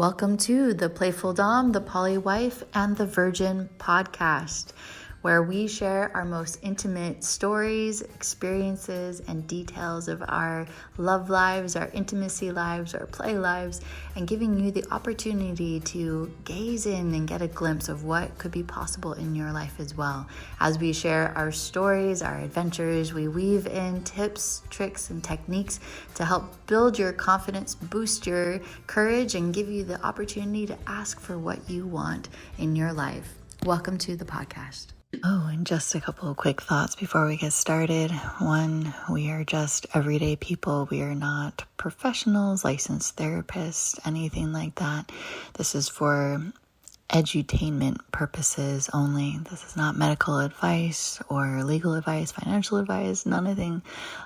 Welcome to the Playful Domme, the Poly Wife, and the Virgin podcast, where we share our most intimate stories, experiences, and details of our love lives, our intimacy lives, our play lives, and giving you the opportunity to gaze in and get a glimpse of what could be possible in your life as well. As we share our stories, our adventures, we weave in tips, tricks, and techniques to help build your confidence, boost your courage, and give you the opportunity to ask for what you want in your life. Welcome to the podcast. Oh, and just a couple of quick thoughts before we get started. One, we are just everyday people. We are not professionals, licensed therapists, anything like that. This is for edutainment purposes only. This is not medical advice or legal advice, financial advice, nothing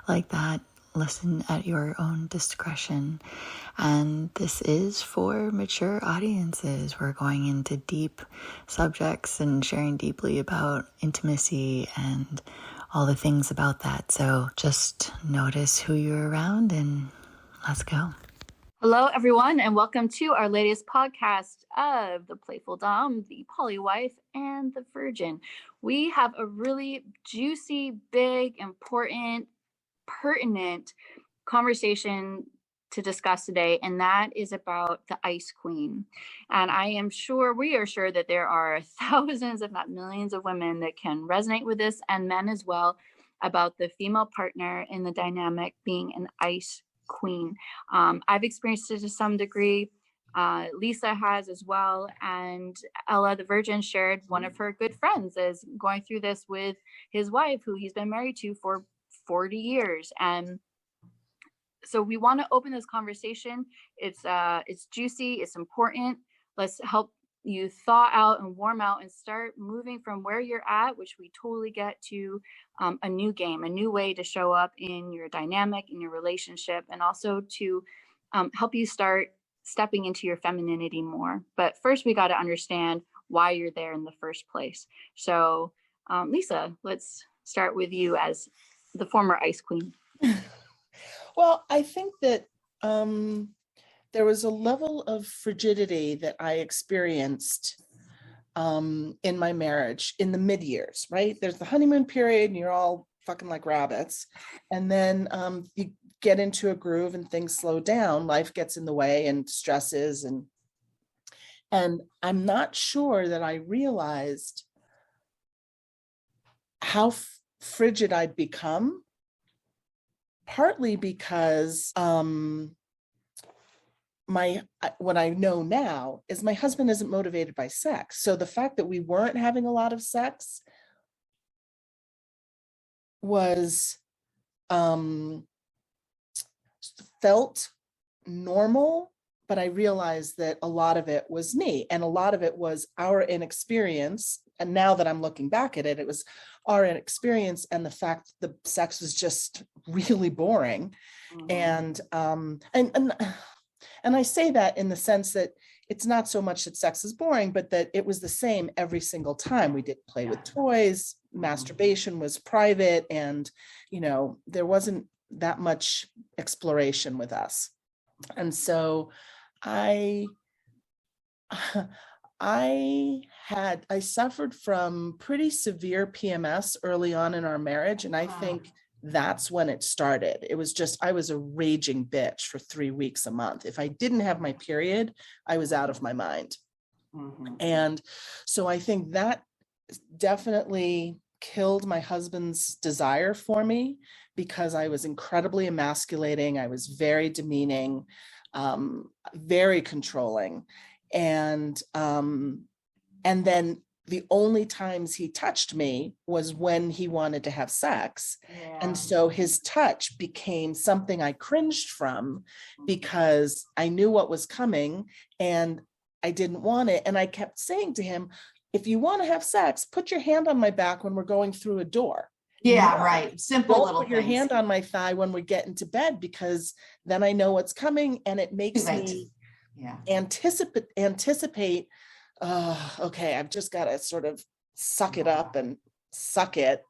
like that. Listen at your own discretion. And this is for mature audiences. We're going into deep subjects and sharing deeply about intimacy and all the things about that. So just notice who you're around and let's go. Hello, everyone, and welcome to our latest podcast of the Playful Domme, the Poly Wife, and the Virgin. We have a really juicy, big, important, pertinent conversation to discuss today, and that is about the Ice Queen. And we are sure that there are thousands, if not millions, of women that can resonate with this, and men as well, about the female partner in the dynamic being an Ice Queen. I've experienced it to some degree. Lisa has as well, and Ella the Virgin shared one of her good friends is going through this with his wife, who he's been married to for 40 years. And so we want to open this conversation. It's juicy, it's important. Let's help you thaw out and warm out and start moving from where you're at, which we totally get, to a new game, a new way to show up in your dynamic, in your relationship, and also to help you start stepping into your femininity more. But first, we got to understand why you're there in the first place. So Lisa, let's start with you as the former Ice Queen. Well, I think that there was a level of frigidity that I experienced in my marriage in the mid-years, right? There's the honeymoon period and you're all fucking like rabbits. And then you get into a groove and things slow down. Life gets in the way and stresses. And I'm not sure that I realized how frigid I'd become. Partly because what I know now is my husband isn't motivated by sex. So the fact that we weren't having a lot of sex was felt normal, but I realized that a lot of it was me, and a lot of it was our inexperience. And now that I'm looking back at it, it was our inexperience and the fact that the sex was just really boring. Mm-hmm. And I say that in the sense that it's not so much that sex is boring, but that it was the same every single time. We didn't play with toys, masturbation was private, and there wasn't that much exploration with us. And so I suffered from pretty severe PMS early on in our marriage. And I think that's when it started. It was just, I was a raging bitch for 3 weeks a month. If I didn't have my period, I was out of my mind. Mm-hmm. And so I think that definitely killed my husband's desire for me, because I was incredibly emasculating. I was very demeaning, very controlling. And then the only times he touched me was when he wanted to have sex. Yeah. And so his touch became something I cringed from because I knew what was coming and I didn't want it. And I kept saying to him, if you want to have sex, put your hand on my back when we're going through a door. Yeah, right. Simple Don't little put your things. hand on my thigh when we get into bed, because then I know what's coming and it makes me anticipate, okay, I've just got to sort of suck it up and suck it.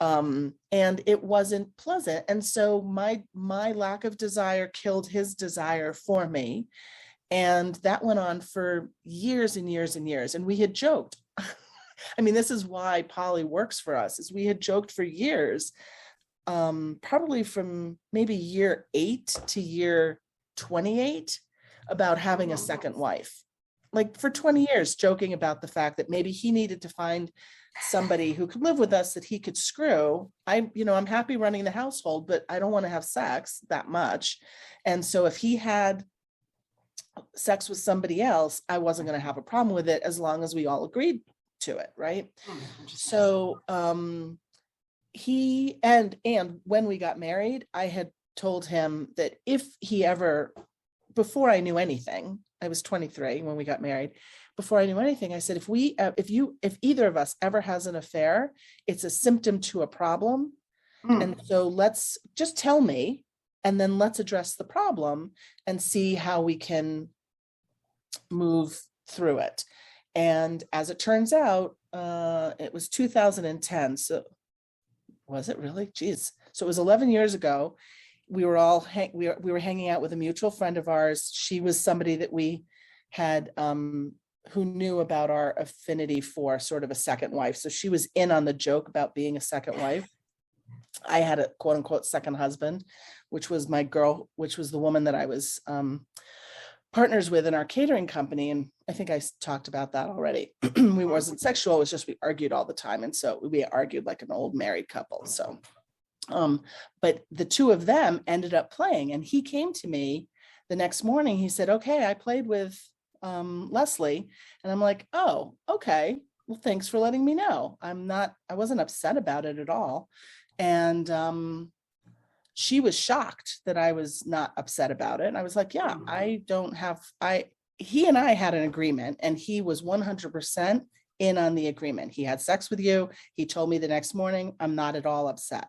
And it wasn't pleasant. And so my lack of desire killed his desire for me. And that went on for years and years and years. And we had joked. I mean, this is why poly works for us, is we had joked for years, probably from maybe year 8 to year 28, about having a second wife. Like for 20 years, joking about the fact that maybe he needed to find somebody who could live with us that he could screw. I'm happy running the household, but I don't want to have sex that much. And so if he had sex with somebody else, I wasn't going to have a problem with it as long as we all agreed to it, right? So he and when we got married, I had told him that if he ever, before I knew anything, I was 23 when we got married. Before I knew anything, I said, if either of us ever has an affair, it's a symptom to a problem. And so let's just tell me, and then let's address the problem and see how we can move through it. And as it turns out, it was 2010. So was it really? Geez. So it was 11 years ago. We were all we were hanging out with a mutual friend of ours. She was somebody that we had who knew about our affinity for sort of a second wife. So she was in on the joke about being a second wife. I had a quote unquote second husband, which was my girl, which was the woman that I was partners with in our catering company. And I think I talked about that already. We wasn't sexual, it was just we argued all the time. And so we argued like an old married couple. So but the two of them ended up playing, and he came to me the next morning. He said, okay, I played with Leslie. And I'm like, oh, okay. Well, thanks for letting me know. I wasn't upset about it at all. And she was shocked that I was not upset about it. And I was like, yeah, he and I had an agreement, and he was 100% in on the agreement. He had sex with you. He told me the next morning, I'm not at all upset.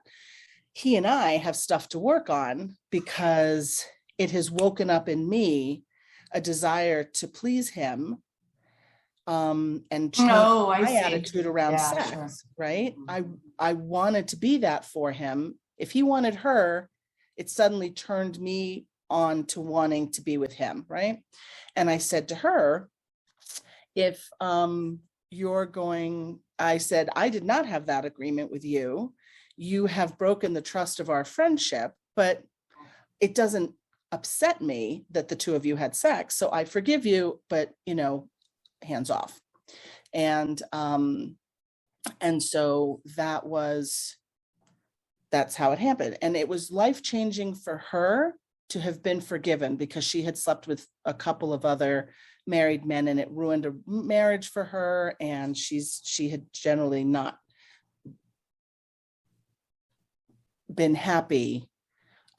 He and I have stuff to work on because it has woken up in me a desire to please him and change my attitude around sex, sure. Right? I wanted to be that for him. If he wanted her, it suddenly turned me on to wanting to be with him, right? And I said to her, if I said, I did not have that agreement with you. You have broken the trust of our friendship, but it doesn't upset me that the two of you had sex. So I forgive you, but hands off. And so that's how it happened. And it was life-changing for her to have been forgiven, because she had slept with a couple of other married men, and it ruined a marriage for her. And she had generally not been happy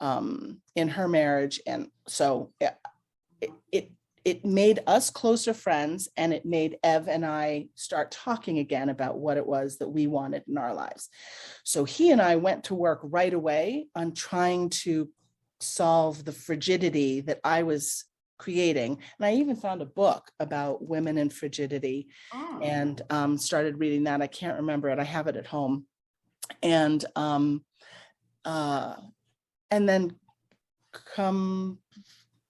in her marriage. And so it made us closer friends, and it made Ev and I start talking again about what it was that we wanted in our lives. So he and I went to work right away on trying to solve the frigidity that I was creating. And I even found a book about women and frigidity and started reading that. I can't remember it. I have it at home. And then come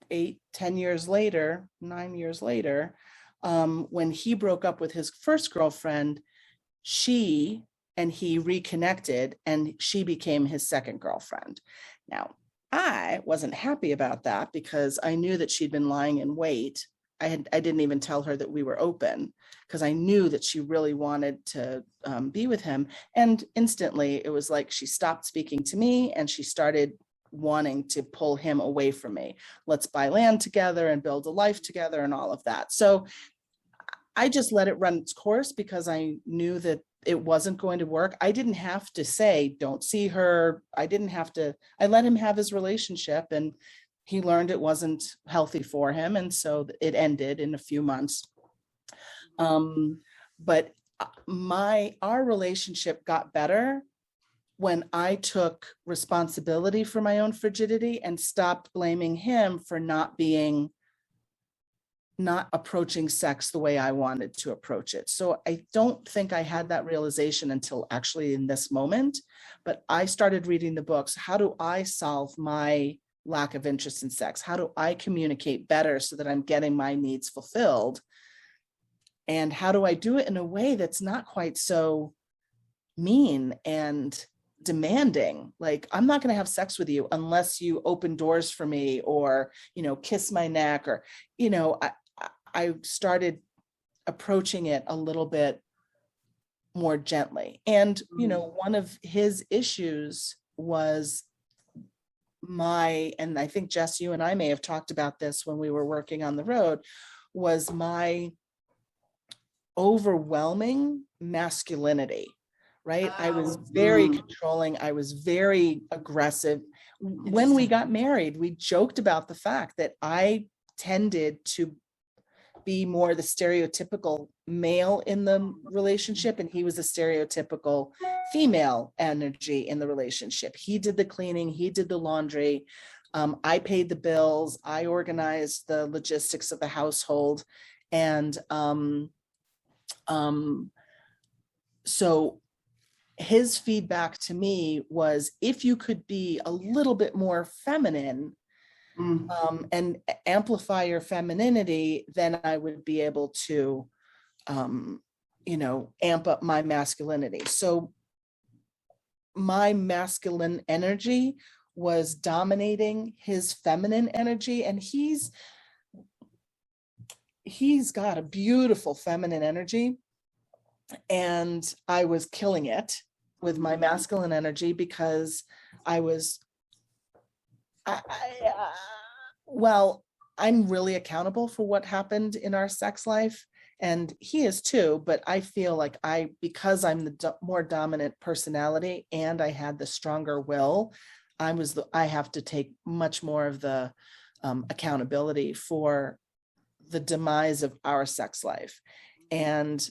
9 years later, when he broke up with his first girlfriend, she and he reconnected, and she became his second girlfriend. Now, I wasn't happy about that, because I knew that she'd been lying in wait. I didn't even tell her that we were open, because I knew that she really wanted to be with him. And instantly, it was like she stopped speaking to me, and she started wanting to pull him away from me. Let's buy land together and build a life together and all of that. So I just let it run its course, because I knew that it wasn't going to work. I didn't have to say, don't see her. I let him have his relationship, and he learned it wasn't healthy for him. And so it ended in a few months. But our relationship got better when I took responsibility for my own frigidity and stopped blaming him for not approaching sex the way I wanted to approach it. So I don't think I had that realization until actually in this moment, but I started reading the books. How do I solve my lack of interest in sex? How do I communicate better so that I'm getting my needs fulfilled? And how do I do it in a way that's not quite so mean and demanding? Like, I'm not going to have sex with you unless you open doors for me, or, kiss my neck, or, I started approaching it a little bit more gently. And, one of his issues was and I think Jess, you and I may have talked about this when we were working on the road, was my overwhelming masculinity, right? I was very controlling. I was very aggressive. When we got married, we joked about the fact that I tended to be more the stereotypical male in the relationship, and he was a stereotypical female energy in the relationship. He did the cleaning, he did the laundry, I paid the bills, I organized the logistics of the household. And so his feedback to me was, if you could be a little bit more feminine, and amplify your femininity, then I would be able to, amp up my masculinity. So my masculine energy was dominating his feminine energy, and he's got a beautiful feminine energy, and I was killing it with my masculine energy because I'm really accountable for what happened in our sex life, and he is too, but I feel like because I'm the more dominant personality and I had the stronger will, I have to take much more of the accountability for the demise of our sex life. And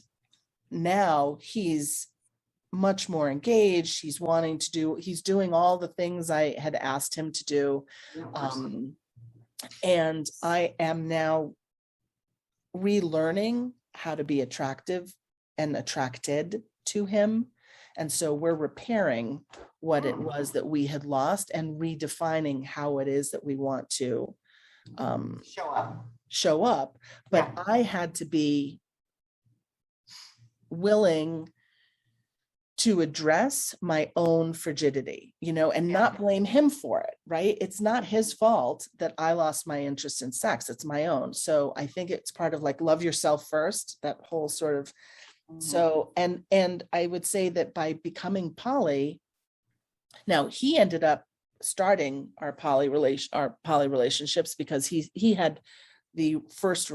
now he's much more engaged. He's doing all the things I had asked him to do. And I am now relearning how to be attractive and attracted to him. And so we're repairing what it was that we had lost and redefining how it is that we want to show up. But I had to be willing to address my own frigidity, and not blame him for it, right? It's not his fault that I lost my interest in sex. It's my own. So I think it's part of like, love yourself first, that whole sort of, so, and I would say that by becoming poly, now he ended up starting our poly relationships because he had the first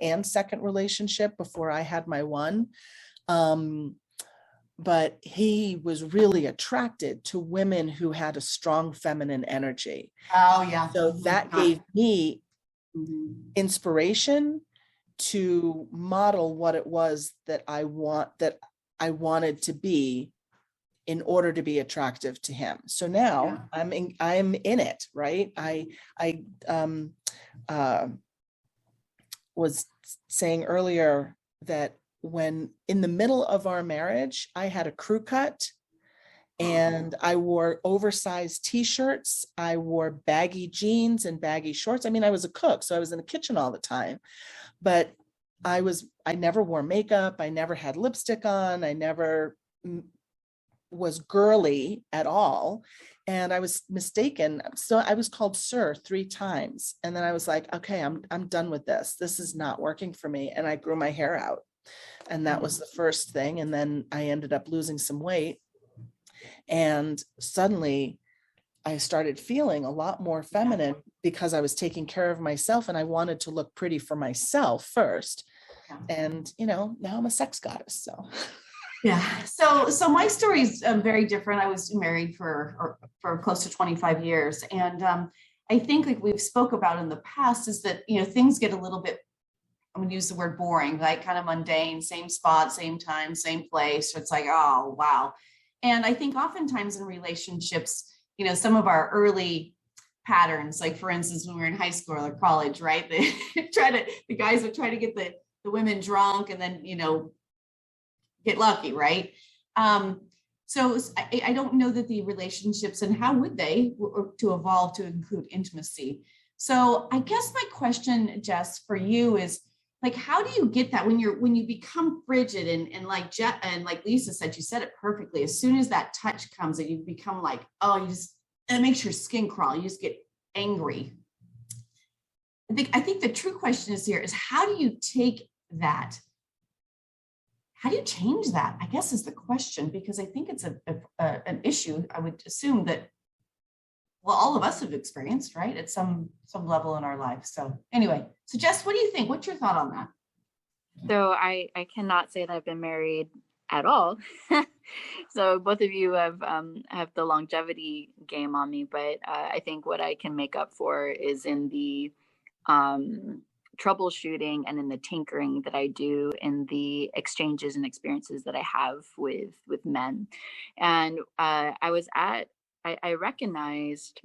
and second relationship before I had my one. But he was really attracted to women who had a strong feminine energy. Oh, yeah. So that gave me inspiration to model what it was that I wanted to be in order to be attractive to him. So now I'm in it, right? I was saying earlier that when in the middle of our marriage, I had a crew cut and I wore oversized t-shirts. I wore baggy jeans and baggy shorts. I mean, I was a cook, so I was in the kitchen all the time, but I never wore makeup. I never had lipstick on. I never was girly at all. And I was mistaken. So I was called sir 3 times. And then I was like, okay, I'm done with this. This is not working for me. And I grew my hair out. And that was the first thing. And then I ended up losing some weight. And suddenly I started feeling a lot more feminine because I was taking care of myself and I wanted to look pretty for myself first. And, now I'm a sex goddess. So. Yeah. So my story is very different. I was married for close to 25 years. And I think like we've spoke about in the past is that, things get a little bit, I'm going to use the word boring, like kind of mundane, same spot, same time, same place. So it's like, oh, wow. And I think oftentimes in relationships, some of our early patterns, like for instance, when we were in high school or college, right? The guys would try to get the women drunk and then, get lucky, right? So I don't know that the relationships, and how would they to evolve to include intimacy. So I guess my question, Jess, for you is like, how do you get that when you become frigid and like like Lisa said, you said it perfectly. As soon as that touch comes and you become like, oh, it makes your skin crawl. You just get angry. I think the true question is how do you take that? How do you change that? I guess is the question, because I think it's an issue. I would assume that, well, all of us have experienced, right, at some level in our life. So anyway, so Jess, what do you think? What's your thought on that? So I cannot say that I've been married at all. So both of you have the longevity game on me, but I think what I can make up for is in the troubleshooting and in the tinkering that I do in the exchanges and experiences that I have with men. And I recognized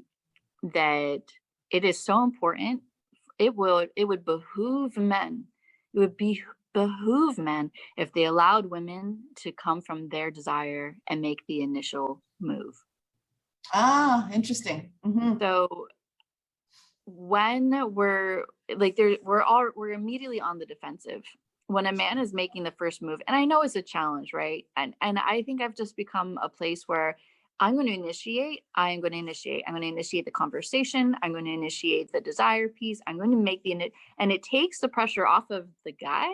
that it is so important. It would behoove men. It would behoove men if they allowed women to come from their desire and make the initial move. Ah, interesting. Mm-hmm. So when we're immediately on the defensive when a man is making the first move, and I know it's a challenge, right? And I think I've just become a place where I'm going to initiate the conversation. I'm going to initiate the desire piece. I'm going to make and it takes the pressure off of the guy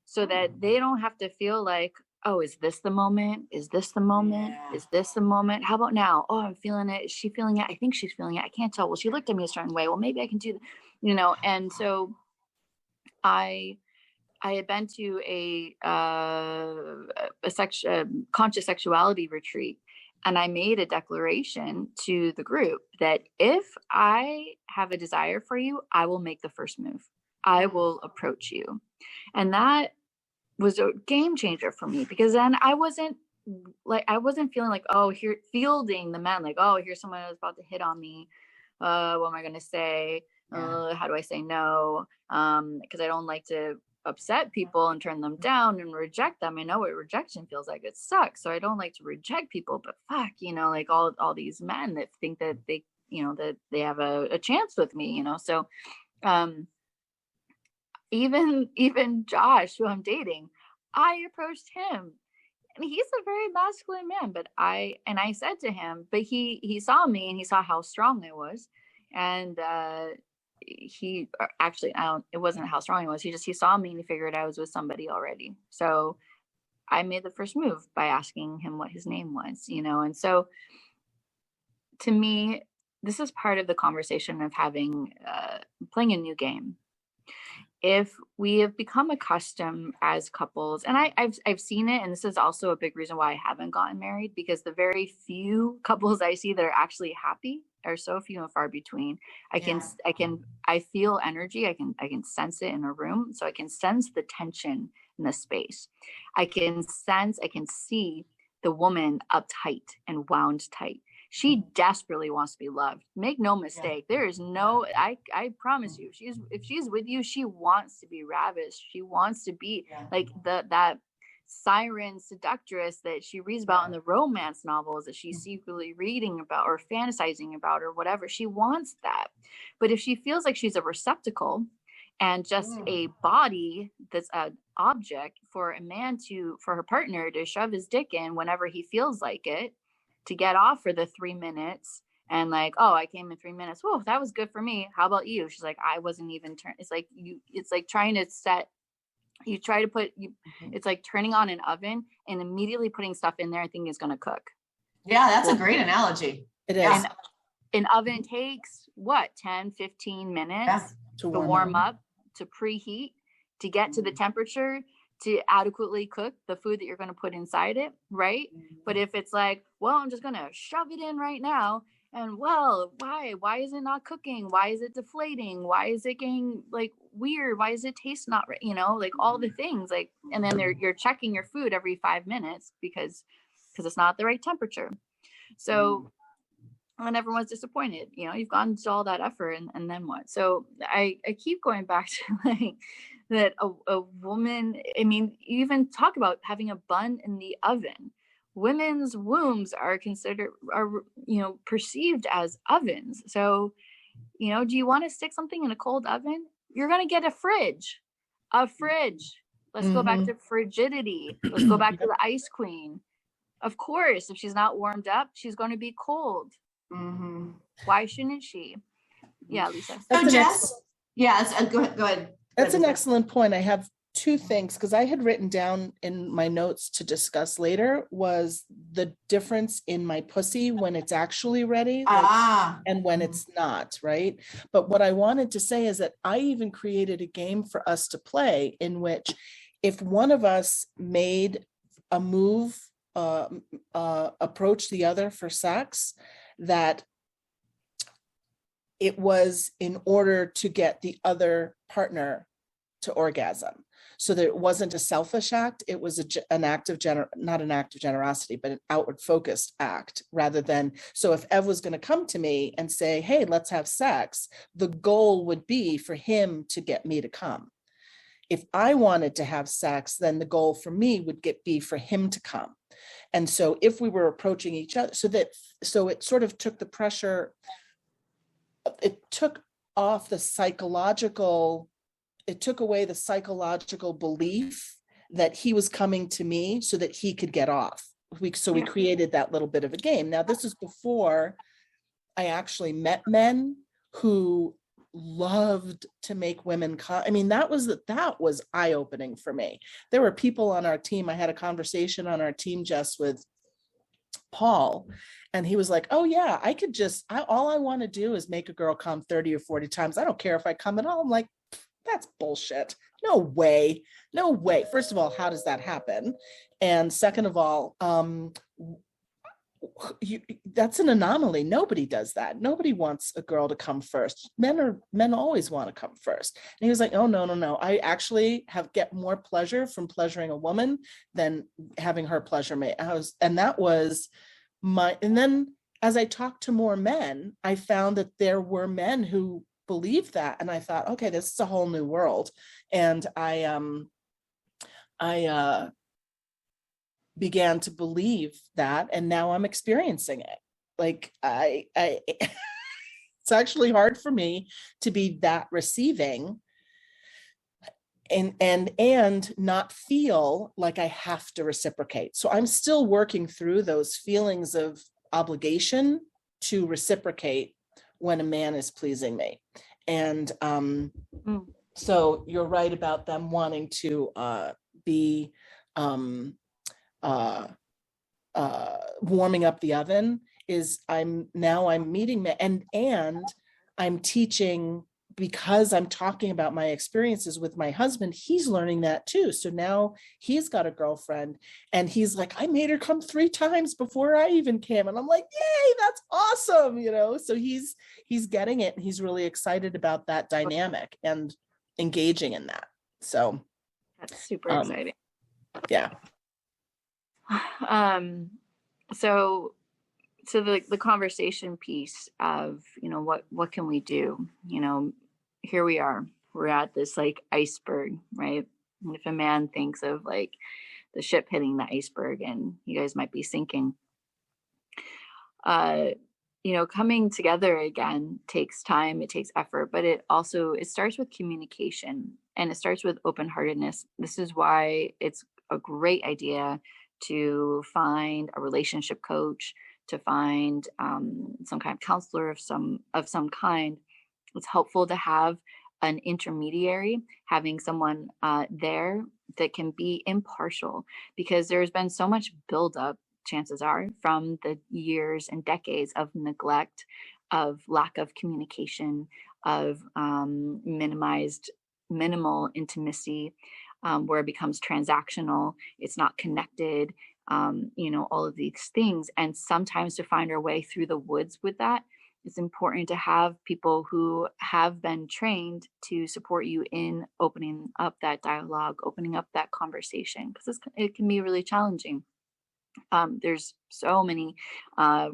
so that they don't have to feel like, oh, is this the moment? Is this the moment? Yeah. Is this the moment? How about now? Oh, I'm feeling it. Is she feeling it? I think she's feeling it. I can't tell. Well, she looked at me a certain way. Well, maybe I can do that, And so I had been to a conscious sexuality retreat, and I made a declaration to the group that if I have a desire for you, I will make the first move. I will approach you. And that was a game changer for me, because then I wasn't feeling like, oh, here fielding the men, like, oh, here's someone who's about to hit on me. What am I going to say? How do I say no? Because I don't like to upset people and turn them down and reject them. I know what rejection feels like. It sucks. So I don't like to reject people, but fuck, like all these men that think that they, that they have a chance with me, So, even Josh, who I'm dating, I approached him, and he's a very masculine man, but I said to him, but he saw me and he saw how strong I was. And, it wasn't how strong he was. He saw me and he figured I was with somebody already. So I made the first move by asking him what his name was, And so to me, this is part of the conversation of having, playing a new game. If we have become accustomed as couples, and I've seen it, and this is also a big reason why I haven't gotten married, because the very few couples I see that are actually happy are so few and far between. I feel energy. I can sense it in a room. So I can sense the tension in the space. I can see the woman uptight and wound tight. She desperately wants to be loved. Make no mistake. There is I promise you, if she's with you, she wants to be ravished. She wants to be like that siren seductress that she reads about in the romance novels that she's secretly reading about or fantasizing about or whatever. She wants that. But if she feels like she's a receptacle and just a body that's an object for her partner to shove his dick in whenever he feels like it, to get off for the 3 minutes, and like, oh, I came in 3 minutes. Whoa, that was good for me. How about you? She's like, I wasn't even it's like trying to set, you try to put, it's like turning on an oven and immediately putting stuff in there and thinking it's going to cook. Yeah, that's a great analogy. It is. And an oven takes 10, 15 minutes to warm up, to preheat, to get to the temperature, to adequately cook the food that you're going to put inside it, right? But if it's like, well, I'm just going to shove it in right now, and well, why is it not cooking? Why is it deflating? Why is it getting like weird? Why does it taste not right? Like all the things, like, and then you're checking your food every 5 minutes because it's not the right temperature. So and everyone's disappointed, you've gone to all that effort, and then what? So I keep going back to like that a woman, I mean, you even talk about having a bun in the oven. women's wombs are perceived as ovens. So, do you want to stick something in a cold oven? You're going to get a fridge. Let's go back to frigidity. Let's go back to the ice queen. Of course, if she's not warmed up, she's going to be cold. Why shouldn't she? Yeah, Lisa. So Jess, go ahead. That's an excellent point. I have two things, because I had written down in my notes to discuss later was the difference in my pussy when it's actually ready and when it's not, right? But what I wanted to say is that I even created a game for us to play in which if one of us made a move, approach the other for sex, that it was in order to get the other partner to orgasm. So that it wasn't a selfish act, it was an act of not an act of generosity, but an outward focused act, rather than, so if Ev was going to come to me and say, hey, let's have sex, the goal would be for him to get me to come. If I wanted to have sex, then the goal for me would be for him to come. And so if we were approaching each other, so it sort of took the pressure, it took away the psychological belief that he was coming to me so that he could get off. We created that little bit of a game. Now, this is before I actually met men who loved to make women come. I mean, that was eye-opening for me. There were people on our team. I had a conversation on our team, Jess, with Paul, and he was like, oh yeah, all I want to do is make a girl come 30 or 40 times. I don't care if I come at all. I'm like, that's bullshit. No way. First of all, how does that happen? And second of all, that's an anomaly. Nobody does that. Nobody wants a girl to come first. Men always want to come first. And he was like, oh, no. I actually get more pleasure from pleasuring a woman than having her pleasure me. And then as I talked to more men, I found that there were men who believed that. And I thought, okay, this is a whole new world. And I began to believe that, and now I'm experiencing it. Like it's actually hard for me to be that receiving and not feel like I have to reciprocate. So I'm still working through those feelings of obligation to reciprocate when a man is pleasing me. And so you're right about them wanting to be warming up the oven. I'm meeting men and I'm teaching, because I'm talking about my experiences with my husband. He's learning that too. So now he's got a girlfriend and he's like, I made her come 3 times before I even came. And I'm like, yay, that's awesome. So he's getting it. And he's really excited about that dynamic and engaging in that. So that's super exciting. Yeah. So the conversation piece of, what can we do? Here we are, we're at this like iceberg, right? And if a man thinks of like the ship hitting the iceberg and you guys might be sinking, coming together again takes time, it takes effort, but it starts with communication and it starts with open-heartedness. This is why it's a great idea to find a relationship coach, to find some kind of counselor of some kind. It's helpful to have an intermediary, having someone there that can be impartial, because there's been so much buildup, chances are, from the years and decades of neglect, of lack of communication, of minimal intimacy, where it becomes transactional, it's not connected, all of these things. And sometimes to find our way through the woods with that, it's important to have people who have been trained to support you in opening up that dialogue, opening up that conversation, because it can be really challenging. There's so many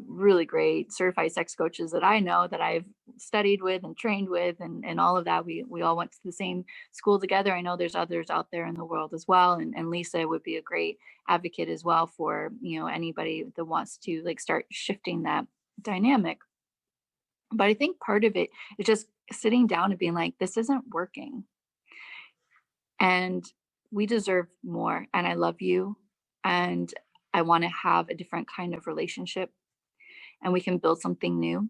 really great certified sex coaches that I know that I've studied with and trained with, and all of that. We all went to the same school together. I know there's others out there in the world as well. And Lisa would be a great advocate as well for, anybody that wants to like start shifting that dynamic. But I think part of it is just sitting down and being like, this isn't working. And we deserve more. And I love you. And I want to have a different kind of relationship, and we can build something new.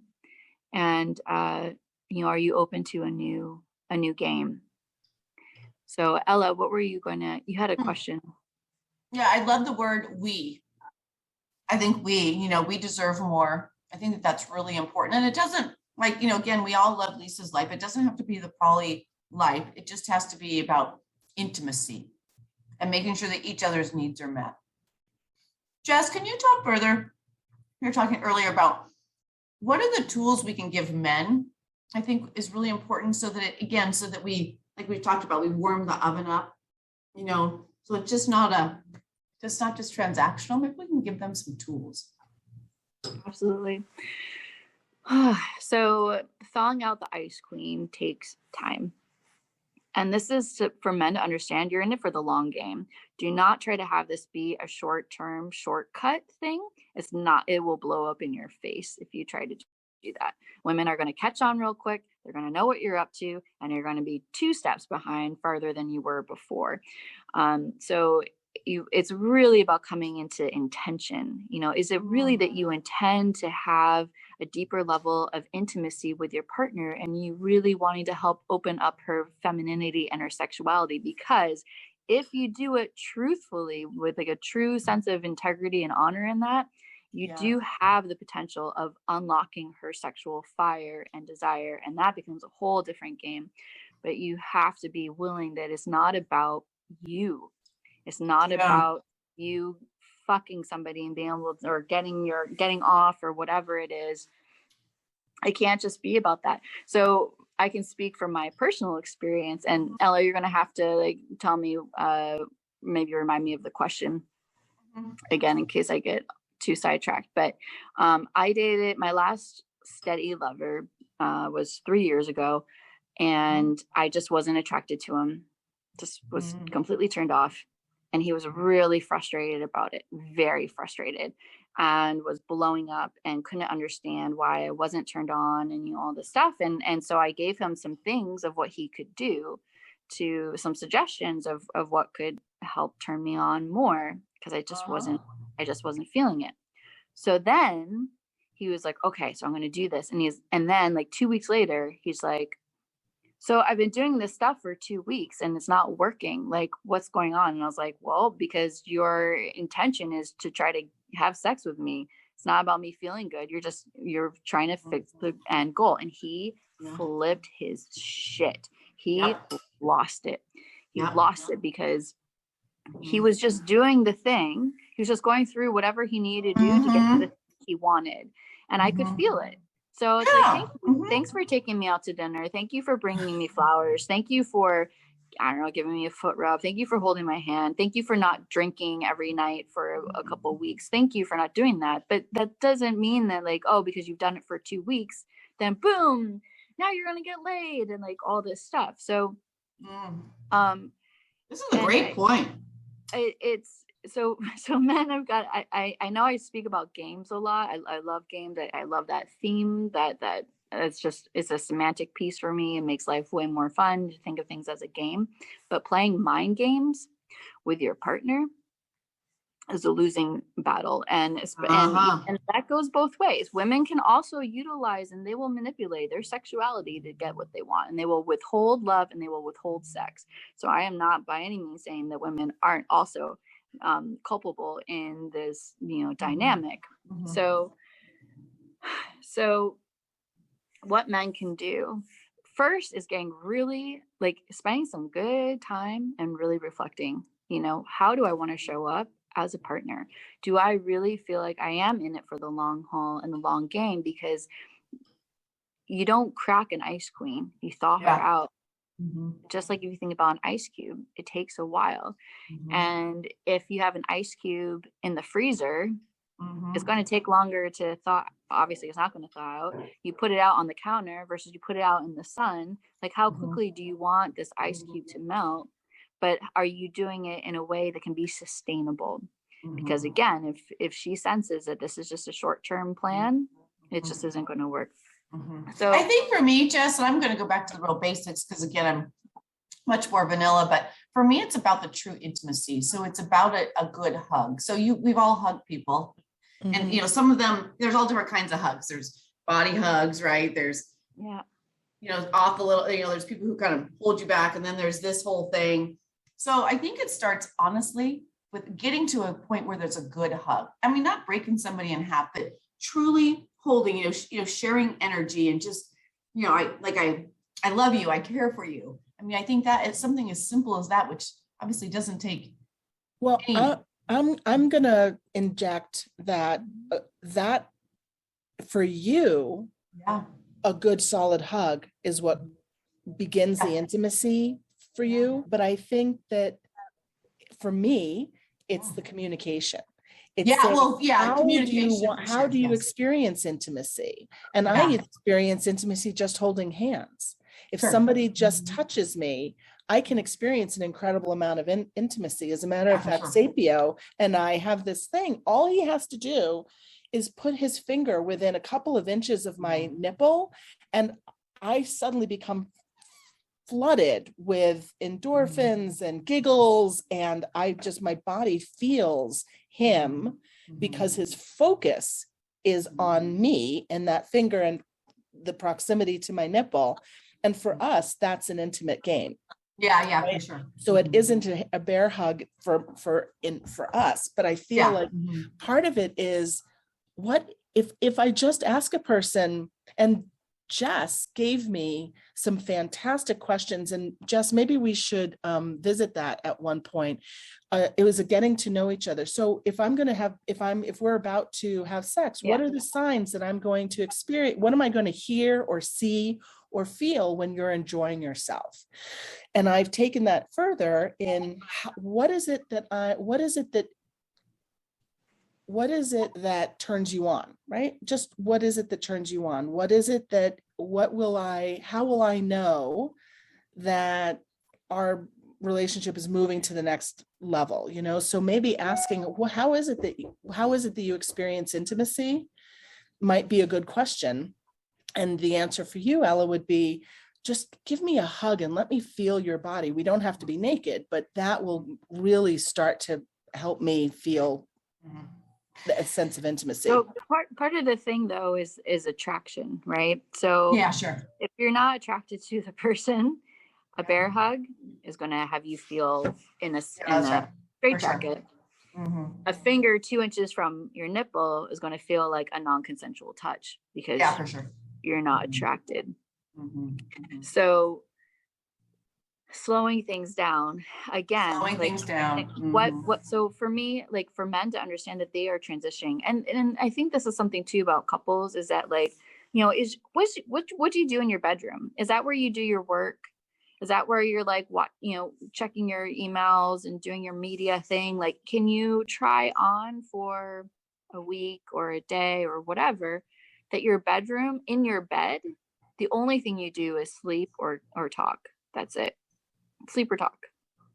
And, are you open to a new game? So Ella, what were you you had a question. Yeah, I love the word we. I think we deserve more. I think that's really important. And it doesn't again, we all love Lisa's life. It doesn't have to be the poly life. It just has to be about intimacy and making sure that each other's needs are met. Jess, can you talk further? You were talking earlier about what are the tools we can give men, I think is really important, so that we, like we've talked about, we warm the oven up, so it's just not just transactional. Maybe we can give them some tools. Absolutely. So thawing out the ice queen takes time. And this is for men to understand you're in it for the long game. Do not try to have this be a short-term shortcut thing. It's not, it will blow up in your face if you try to do that. Women are going to catch on real quick. They're going to know what you're up to, and you're going to be 2 steps behind farther than you were before. So it's really about coming into intention. Is it really that you intend to have a deeper level of intimacy with your partner, and you really wanting to help open up her femininity and her sexuality? Because if you do it truthfully with like a true sense of integrity and honor in that, you do have the potential of unlocking her sexual fire and desire, and that becomes a whole different game. But you have to be willing that it's not about you. It's not about you fucking somebody and being able to, or getting off or whatever it is. It can't just be about that. So I can speak from my personal experience, and Ella, you're going to have to like tell me, maybe remind me of the question again, in case I get too sidetracked. But I dated my last steady lover was 3 years ago, and I just wasn't attracted to him. Just was completely turned off. And he was really frustrated about it, very frustrated, and was blowing up and couldn't understand why I wasn't turned on and all this stuff. And so I gave him some things of what he could do, to some suggestions of what could help turn me on more, because I just wasn't feeling it. So then he was like, okay, so I'm going to do this. And then like 2 weeks later, he's like, so I've been doing this stuff for 2 weeks and it's not working. Like, what's going on? And I was like, well, because your intention is to try to have sex with me. It's not about me feeling good. You're trying to fix the end goal. And he flipped his shit. He lost it. He lost it because he was just doing the thing. He was just going through whatever he needed to do to get to the thing he wanted. And I could feel it. So it's like, thanks for taking me out to dinner. Thank you for bringing me flowers. Thank you for, I don't know, giving me a foot rub. Thank you for holding my hand. Thank you for not drinking every night for a couple of weeks. Thank you for not doing that. But that doesn't mean that like, oh, because you've done it for 2 weeks, then boom, now you're going to get laid and like all this stuff. So, this is a great point. It's so men have got, I know I speak about games a lot. I love games. I love that theme, that it's a semantic piece for me. It makes life way more fun to think of things as a game. But playing mind games with your partner is a losing battle. And that goes both ways. Women can also utilize, and they will manipulate their sexuality to get what they want, and they will withhold love and they will withhold sex. So I am not by any means saying that women aren't also culpable in this, dynamic. So what men can do first is getting really like spending some good time and really reflecting, how do I want to show up as a partner? Do I really feel like I am in it for the long haul and the long game? Because you don't crack an ice queen, you thaw her out Just like if you think about an ice cube, it takes a while. And if you have an ice cube in the freezer, it's going to take longer to thaw. Obviously, it's not going to thaw out. You put it out on the counter versus you put it out in the sun. Like, how quickly do you want this ice cube to melt? But are you doing it in a way that can be sustainable? Because again, if she senses that this is just a short-term plan, it just isn't going to work. So I think for me, Jess, and I'm going to go back to the real basics, because again, I'm much more vanilla, but for me, it's about the true intimacy. So it's about a good hug. So we've all hugged people, and you know, some of them, there's all different kinds of hugs. There's body hugs, right? There's, you know, off a little, you know, there's people who kind of hold you back, and then there's this whole thing. So I think it starts honestly with getting to a point where there's a good hug. I mean, not breaking somebody in half, but truly holding, you know, sharing energy, and just, you know, I love you, I care for you. I mean, I think that it's something as simple as that, which obviously doesn't take. Well, I'm gonna inject that that for you, a good solid hug is what begins the intimacy for you. But I think that for me, it's the communication. It's how do you experience intimacy? And I experience intimacy just holding hands. If somebody just touches me, I can experience an incredible amount of intimacy. As a matter of fact, Sapio and I have this thing. All he has to do is put his finger within a couple of inches of my nipple, and I suddenly become flooded with endorphins and giggles, and my body feels him because his focus is on me and that finger and the proximity to my nipple. And for us, that's an intimate game. For sure. So it isn't a bear hug for us, but I feel like part of it is, what if I just ask a person, and Jess gave me some fantastic questions, and Jess, maybe we should visit that at one point. It was a getting to know each other. So if we're about to have sex, what are the signs that I'm going to experience? What am I going to hear or see or feel when you're enjoying yourself? And I've taken that further in what is it that turns you on, right? Just what is it that turns you on? How will I know that our relationship is moving to the next level? You know, so maybe asking, well, how is it that you experience intimacy might be a good question. And the answer for you, Ella, would be, just give me a hug and let me feel your body. We don't have to be naked, but that will really start to help me feel a sense of intimacy. So part of the thing though is attraction, right? So if you're not attracted to the person, a bear hug is going to have you feel in a straight jacket. A finger 2 inches from your nipple is going to feel like a non-consensual touch, because you're not attracted. So slowing things down again, so for me, like, for men to understand that they are transitioning, and I think this is something too about couples, is that, like, you know, what do you do in your bedroom? Is that where you do your work? Is that where you're like, what, you know, checking your emails and doing your media thing? Like, can you try on for a week or a day or whatever, that your bedroom, in your bed, the only thing you do is sleep or talk. That's it. Sleep or talk.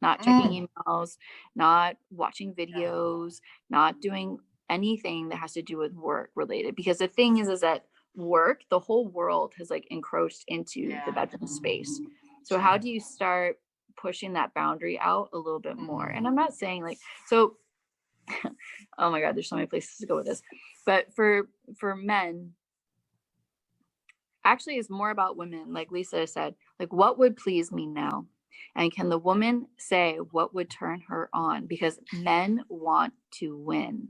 Not checking emails, not watching videos, not doing anything that has to do with work related. Because the thing is that work, the whole world has like encroached into the bedroom space. So how do you start pushing that boundary out a little bit more? And I'm not saying like, so, oh my God, there's so many places to go with this. But for men, actually it's more about women. Like Lisa said, like, what would please me now? And can the woman say what would turn her on? Because men want to win.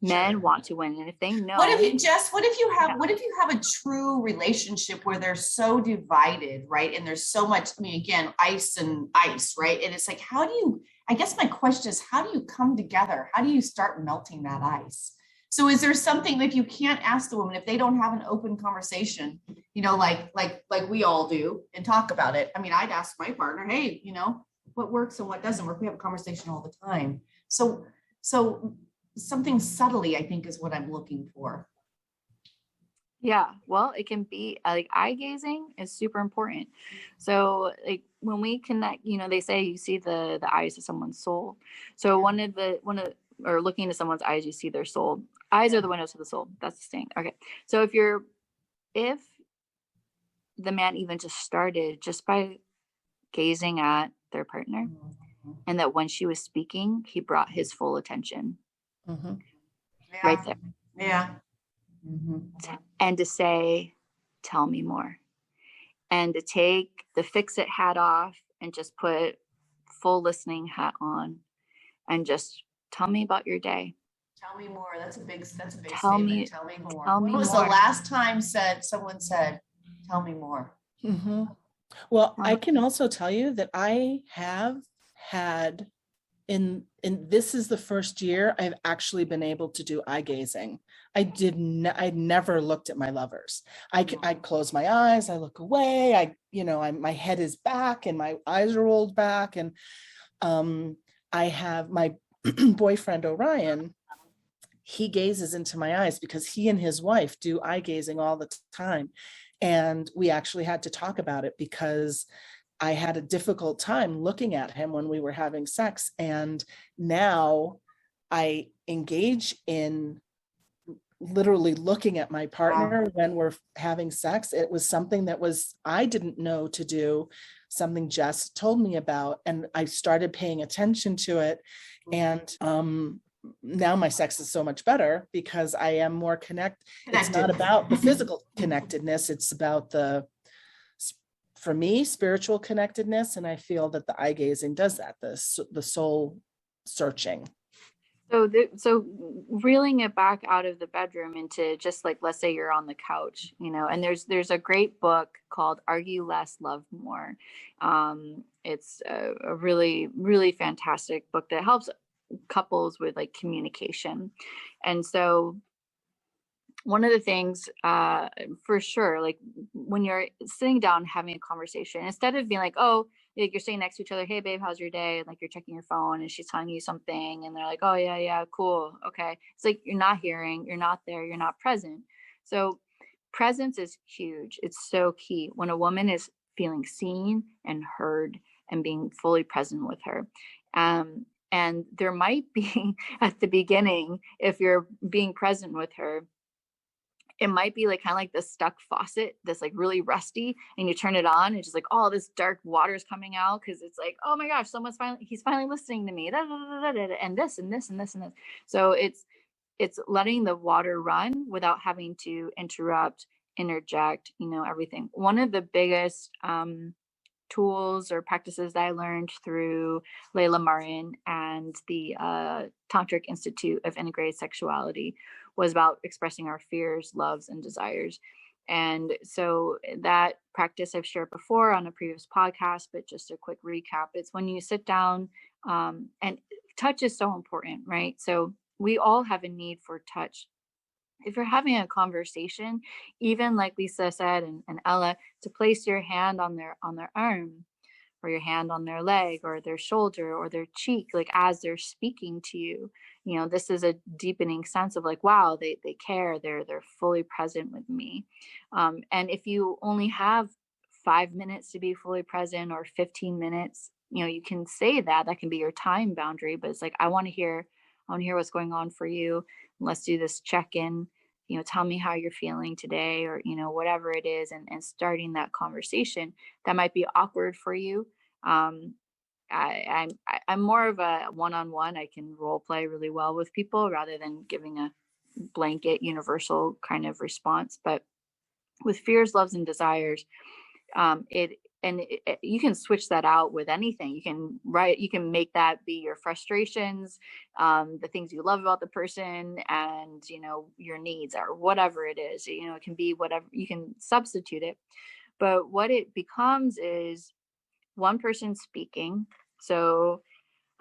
Men want to win. And if they know, what if you have a true relationship where they're so divided, right? And there's so much, I mean, again, ice and ice, right? And it's like, I guess my question is, how do you come together? How do you start melting that ice? So is there something like you can't ask the woman if they don't have an open conversation, like we all do and talk about it? I mean, I'd ask my partner, hey, what works and what doesn't work. We have a conversation all the time. So something subtly, I think, is what I'm looking for. Yeah, well, it can be like eye gazing is super important. So like when we connect, they say you see the eyes of someone's soul. So or looking into someone's eyes, you see their soul. Eyes are the windows to the soul. That's the thing. Okay. So if the man even just started just by gazing at their partner, and that when she was speaking, he brought his full attention right there. Yeah. And to say, tell me more. And to take the fix it hat off and just put full listening hat on and just tell me about your day. Tell me more. That's a big Tell statement. me, Tell me more. Tell me when was more. the last time someone said, tell me more? Well, I can also tell you that I have had this is the first year I've actually been able to do eye gazing. I never looked at my lovers. I close my eyes, I look away, my head is back and my eyes are rolled back. And I have my boyfriend Orion, he gazes into my eyes because he and his wife do eye gazing all the time. And we actually had to talk about it because I had a difficult time looking at him when we were having sex. And now I engage in literally looking at my partner when we're having sex. It was something that I didn't know to do, something Jess told me about, and I started paying attention to it. And now my sex is so much better because I am more connected. It's not about the physical connectedness. It's about for me, spiritual connectedness. And I feel that the eye gazing does that, the soul searching. So reeling it back out of the bedroom into just like, let's say you're on the couch, and there's a great book called Argue Less, Love More. It's a really, really fantastic book that helps couples with like communication. And so one of the things for sure, like when you're sitting down having a conversation, instead of being like, oh, like you're sitting next to each other, hey babe, how's your day? And like you're checking your phone and she's telling you something and they're like, oh yeah, cool, okay. It's like you're not hearing, you're not there, you're not present. So presence is huge. It's so key when a woman is feeling seen and heard and being fully present with her. And there might be at the beginning, if you're being present with her, it might be like kind of like this stuck faucet that's like really rusty, and you turn it on and just like all this dark water is coming out because it's like, oh my gosh, he's finally listening to me, and this and this and this and this. So it's letting the water run without having to interrupt, interject, everything. One of the biggest tools or practices that I learned through Layla Martin and the Tantric Institute of Integrated Sexuality was about expressing our fears, loves, and desires. And so that practice I've shared before on a previous podcast, but just a quick recap, it's when you sit down, and touch is so important, right? So we all have a need for touch. If you're having a conversation, even like Lisa said and Ella, to place your hand on their arm, or your hand on their leg or their shoulder or their cheek, like as they're speaking to you, this is a deepening sense of like, wow, they care, they're fully present with me. And if you only have 5 minutes to be fully present or 15 minutes, you can say that can be your time boundary, but it's like, I want to hear what's going on for you. Let's do this check-in, tell me how you're feeling today, or, whatever it is, and starting that conversation that might be awkward for you. I'm more of a one-on-one. I can role play really well with people rather than giving a blanket universal kind of response. But with fears, loves, and desires, you can switch that out with anything. You can make that be your frustrations, the things you love about the person, and your needs, or whatever it is. It can be whatever, you can substitute it. But what it becomes is one person speaking. So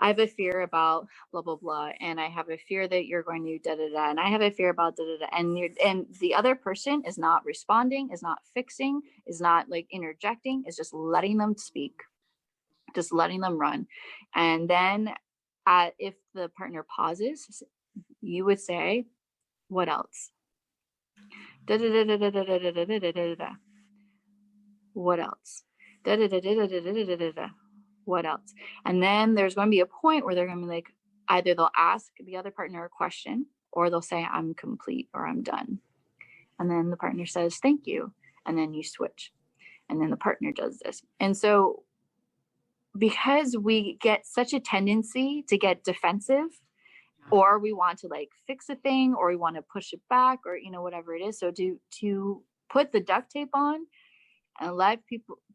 I have a fear about blah, blah, blah. And I have a fear that you're going to da, da, da. And I have a fear about da, da, da. And the other person is not responding, is not fixing, is not like interjecting, is just letting them speak, just letting them run. And then if the partner pauses, you would say, what else? Da, da, da, da, da, da, da, da, da, da, da, da. What else? Da, da, da, da, da, da, da, da, da, da. What else? And then there's going to be a point where they're going to be like, either they'll ask the other partner a question, or they'll say, I'm complete, or I'm done. And then the partner says, thank you. And then you switch. And then the partner does this. And so because we get such a tendency to get defensive, or we want to like fix a thing, or we want to push it back, or, you know, whatever it is. So to put the duct tape on and let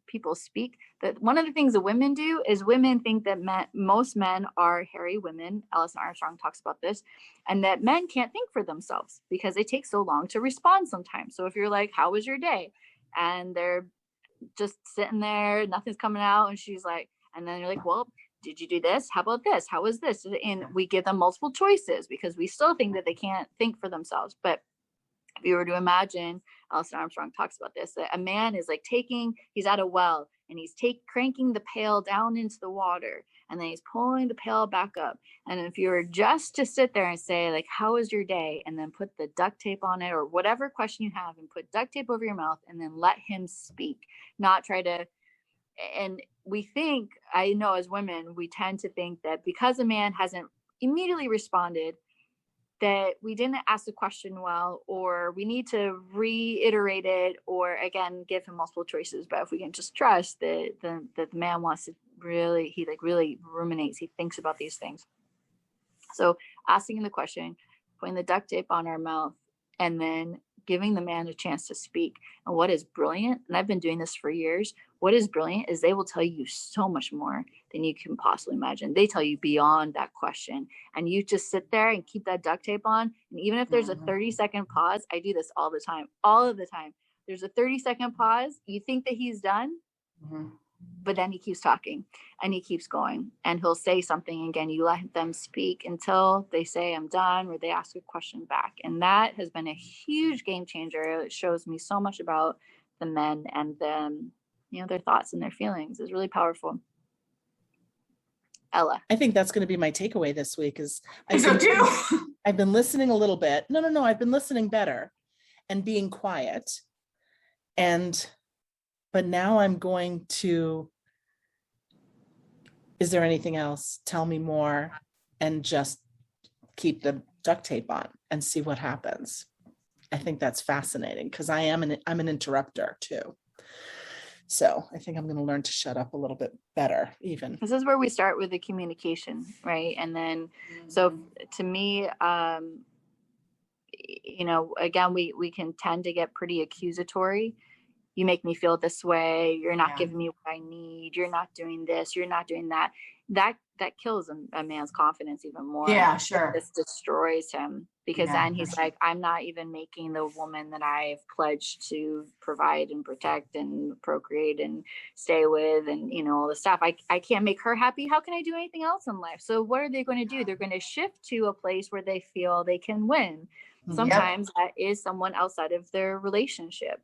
people speak. That one of the things that women do is women think that most men are hairy women. Alison Armstrong talks about this, and that men can't think for themselves because it takes so long to respond sometimes. So if you're like, how was your day? And they're just sitting there, nothing's coming out. And she's like, and then you're like, well, did you do this? How about this? How was this? And we give them multiple choices because we still think that they can't think for themselves. But if you were to imagine, Alison Armstrong talks about this, that a man is like he's at a well and he's cranking the pail down into the water, and then he's pulling the pail back up. And if you were just to sit there and say like, how was your day? And then put the duct tape on it, or whatever question you have, and put duct tape over your mouth, and then let him speak, not try to. And we think, I know as women, we tend to think that because a man hasn't immediately responded, that we didn't ask the question well, or we need to reiterate it, or again, give him multiple choices. But if we can just trust that the man wants to really ruminates, he thinks about these things. So asking the question, putting the duct tape on our mouth, and then giving the man a chance to speak. And what is brilliant, and I've been doing this for years, what is brilliant is they will tell you so much more than you can possibly imagine. They tell you beyond that question, and you just sit there and keep that duct tape on. And even if there's a 30-second pause, I do this all of the time. There's a 30-second pause. You think that he's done, but then he keeps talking and he keeps going, and he'll say something again. You let them speak until they say I'm done, or they ask a question back. And that has been a huge game changer. It shows me so much about the men and them, you know, their thoughts and their feelings is really powerful. Ella. I think that's going to be my takeaway this week is I've been listening a little bit. No, I've been listening better and being quiet. But now I'm going to, is there anything else? Tell me more, and just keep the duct tape on and see what happens. I think that's fascinating because I'm an interrupter too. So I think I'm going to learn to shut up a little bit better even. This is where we start with the communication, right? And then, so to me, you know, again, we can tend to get pretty accusatory. You make me feel this way. You're not giving me what I need. You're not doing this. You're not doing that. That kills a man's confidence even more. Yeah, sure. This destroys him because then he's like, I'm not even making the woman that I've pledged to provide and protect and procreate and stay with, and you know, all the stuff. I can't make her happy. How can I do anything else in life? So what are they going to do? They're going to shift to a place where they feel they can win. Sometimes that is someone outside of their relationship,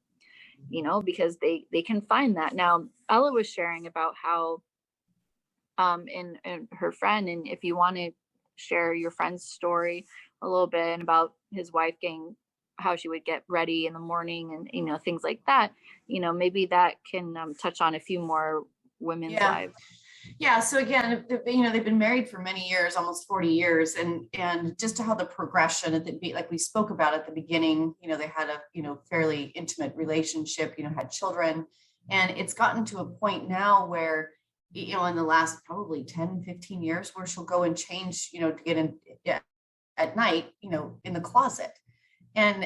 you know, because they can find that. Now, Ella was sharing about how and her friend, and if you want to share your friend's story a little bit about his wife getting, how she would get ready in the morning and, you know, things like that, you know, maybe that can touch on a few more women's lives. Yeah. So again, you know, they've been married for many years, almost 40 years. And just how the progression like we spoke about at the beginning, you know, they had a, you know, fairly intimate relationship, you know, had children, and it's gotten to a point now where, you know, in the last probably 10, 15 years, where she'll go and change, you know, to get in at night, you know, in the closet. And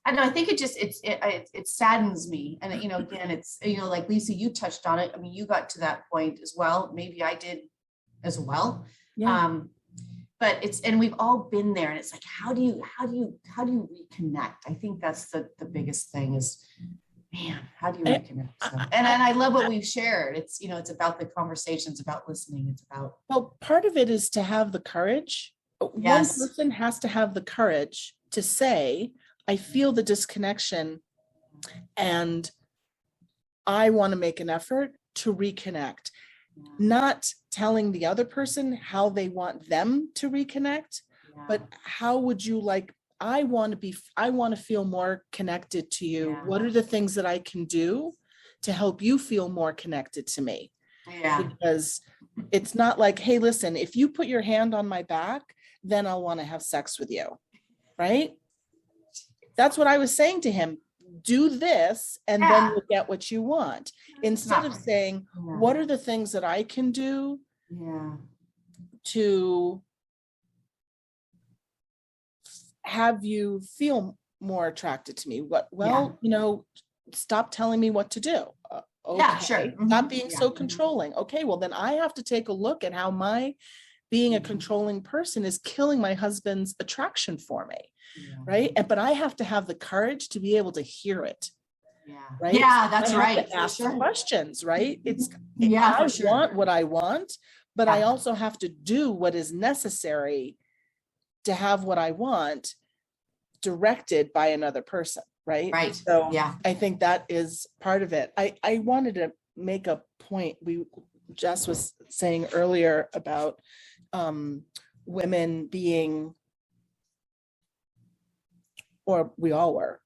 I don't know, I think it saddens me. And, you know, again, it's, you know, like Lisa, you touched on it. I mean, you got to that point as well. Maybe I did as well. Yeah. But and we've all been there, and it's like, how do you reconnect? I think that's the biggest thing is Man, how do you reconnect? So, and I love what we've shared. It's, you know, it's about the conversations, about listening. It's about. Well, part of it is to have the courage. Yes. One person has to have the courage to say, I feel the disconnection and I want to make an effort to reconnect. Not telling the other person how they want them to reconnect, but how would you like, I want to feel more connected to you. Yeah. What are the things that I can do to help you feel more connected to me? Yeah. Because it's not like, hey, listen, if you put your hand on my back, then I'll want to have sex with you. Right? That's what I was saying to him. Do this and then you'll get what you want. Instead of saying, what are the things that I can do to have you feel more attracted to me? You know, stop telling me what to do. Okay. Yeah, sure. Stop being so controlling. Okay, well then I have to take a look at how my being a controlling person is killing my husband's attraction for me. Right. But I have to have the courage to be able to hear it. Right. Yeah, that's right. To ask questions, right? I want what I want, but I also have to do what is necessary to have what I want directed by another person. Right. Right. So I think that is part of it. I wanted to make a point. Jess was saying earlier about women being, or we all were,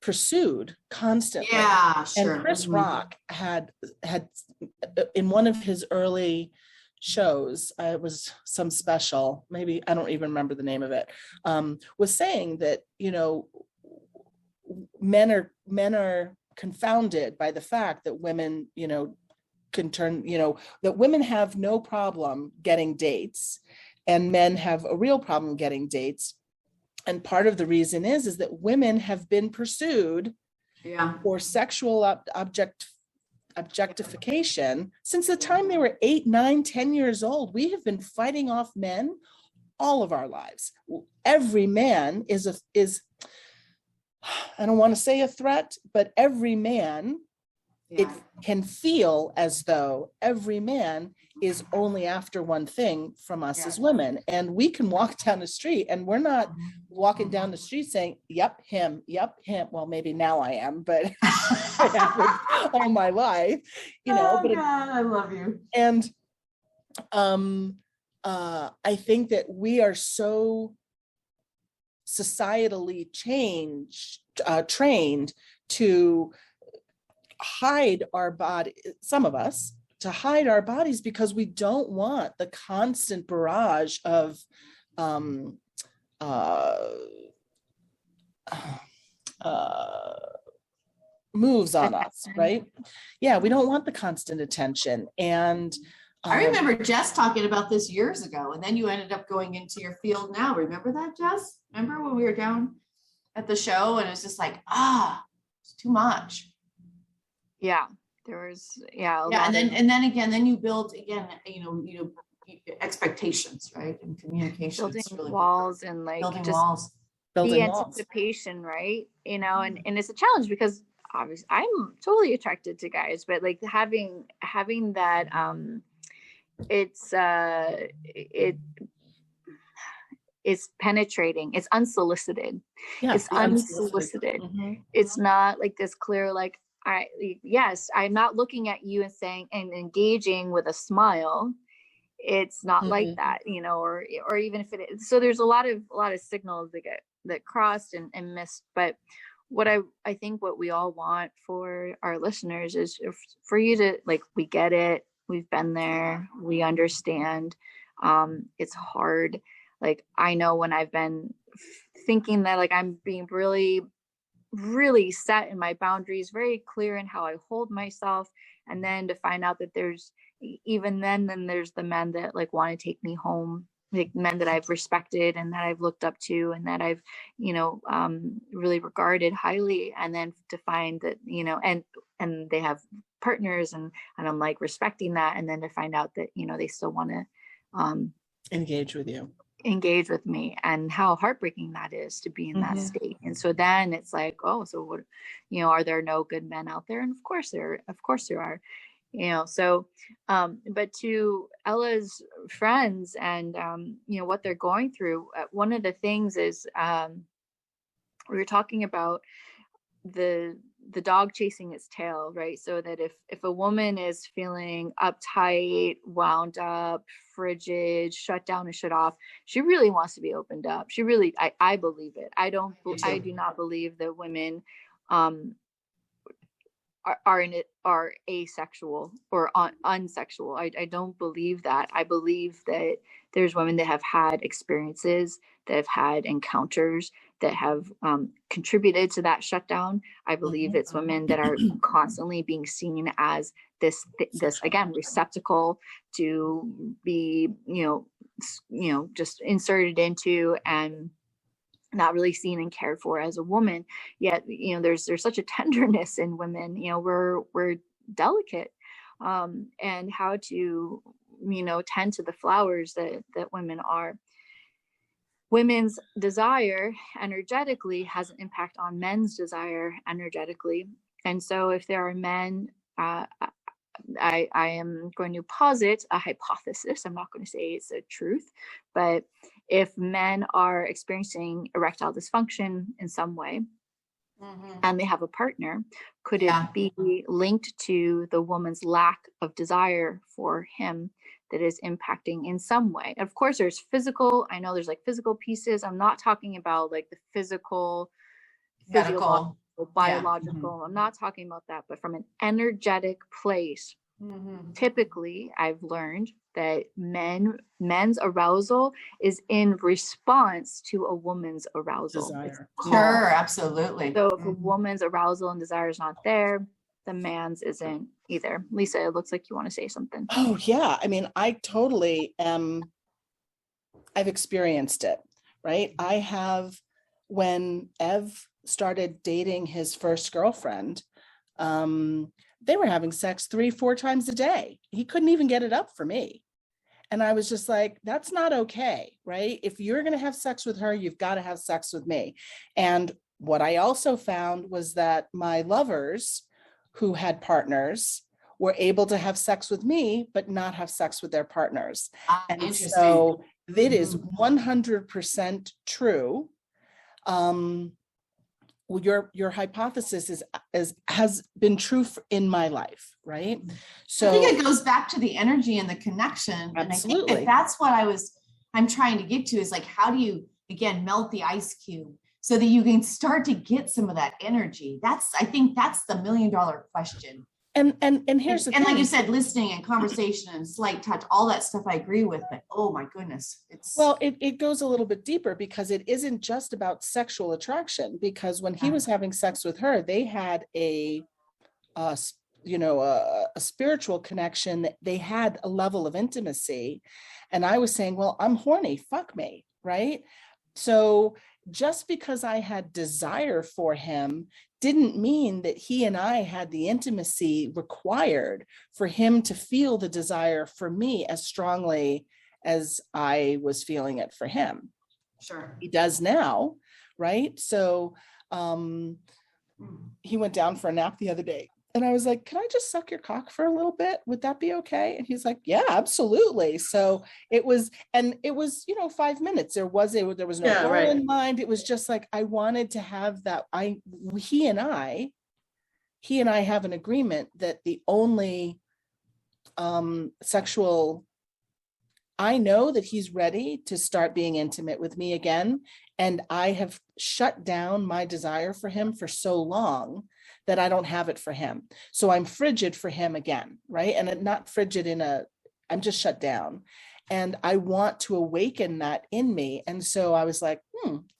pursued constantly. Yeah, sure. And Chris Rock had in one of his early shows, it was some special, maybe I don't even remember the name of it, was saying that, you know, men are confounded by the fact that women, you know, can turn, you know, that women have no problem getting dates and men have a real problem getting dates. And part of the reason is that women have been pursued for sexual objectification since the time they were 8, 9, 10 years old. We have been fighting off men all of our lives. Every man is I don't want to say a threat, but every man, it can feel as though every man is only after one thing from us as women. And we can walk down the street and we're not walking down the street saying, yep, him. Well, maybe now I am, but I haven't all my life, you know. Oh, God, I love you. And I think that we are so societally trained to hide our body, some of us, to hide our bodies because we don't want the constant barrage of moves on us, right? Yeah, we don't want the constant attention. And I remember Jess talking about this years ago, and then you ended up going into your field now. Remember that, Jess? Remember when we were down at the show and it was just like, it's too much. Yeah, there was, and then again, you build again, you know, expectations, right? And communication. Building walls and like building just walls. The anticipation, right? You know, and it's a challenge because obviously I'm totally attracted to guys, but like having that, it's penetrating, it's unsolicited. It's unsolicited. Mm-hmm. It's not like this clear, like, I'm not looking at you and saying and engaging with a smile. It's not like that, you know, or even if it is. So there's a lot of signals that crossed and missed. But what I think what we all want for our listeners is for you to, like, we get it, we've been there, we understand. It's hard. Like, I know when I've been thinking that, like, I'm being really, really set in my boundaries, very clear in how I hold myself. And then to find out that there's then there's the men that like want to take me home, like men that I've respected and that I've looked up to and that I've, you know, really regarded highly. And then to find that, you know, and they have partners and I'm like respecting that. And then to find out that, you know, they still want to engage with you. engage with me, and how heartbreaking that is to be in that state. And so then it's like, oh, so what, are there no good men out there? And of course there are, so but to Ella's friends and what they're going through, one of the things is we were talking about the dog chasing its tail, right? So that if a woman is feeling uptight, wound up, frigid, shut down and shut off, she really wants to be opened up. She really, I believe it. I do not believe that women are asexual or unsexual. I don't believe that. I believe that there's women that have had experiences, that have had encounters, that have contributed to that shutdown. I believe it's women that are constantly being seen as this again receptacle to be just inserted into and not really seen and cared for as a woman. Yet there's such a tenderness in women. We're delicate, and how to tend to the flowers that women are. Women's desire energetically has an impact on men's desire energetically. And so if there are men, I am going to posit a hypothesis. I'm not going to say it's a truth, but if men are experiencing erectile dysfunction in some way, and they have a partner, could it be linked to the woman's lack of desire for him that is impacting in some way? Of course, there's physical. I know there's like physical pieces. I'm not talking about like the physical, physiological, biological. I'm not talking about that, but from an energetic place. Typically, I've learned that men's arousal is in response to a woman's arousal. Sure, absolutely. So if a woman's arousal and desire is not there, the man's isn't either. Lisa, it looks like you want to say something. Oh yeah, I mean, I totally am. I've experienced it, right? I have. When Ev started dating his first girlfriend, they were having sex 3-4 times a day. He couldn't even get it up for me. And I was just like, that's not okay, right? If you're going to have sex with her, you've got to have sex with me. And what I also found was that my lovers who had partners were able to have sex with me, but not have sex with their partners. And so it is 100% true. Your hypothesis has been true in my life, right? So I think it goes back to the energy and the connection. Absolutely. And I think that's what I'm trying to get to, is like, how do you, again, melt the ice cube so that you can start to get some of that energy? I think that's the $1 million question. And here's the thing. And like you said, listening and conversation and slight touch, all that stuff I agree with, but oh my goodness. It goes a little bit deeper, because it isn't just about sexual attraction, because when he was having sex with her, they had a spiritual connection. They had a level of intimacy. And I was saying, well, I'm horny, fuck me, right? So just because I had desire for him didn't mean that he and I had the intimacy required for him to feel the desire for me as strongly as I was feeling it for him. Sure. He does now, right? So he went down for a nap the other day. And I was like, can I just suck your cock for a little bit? Would that be okay? And he's like, yeah, absolutely. So it was 5 minutes. There was no goal in mind. It was just like, I wanted to have that. He and I have an agreement that the only sexual, I know that he's ready to start being intimate with me again. And I have shut down my desire for him for so long that I don't have it for him. So I'm frigid for him again, right? And not frigid I'm just shut down. And I want to awaken that in me. And so I was like,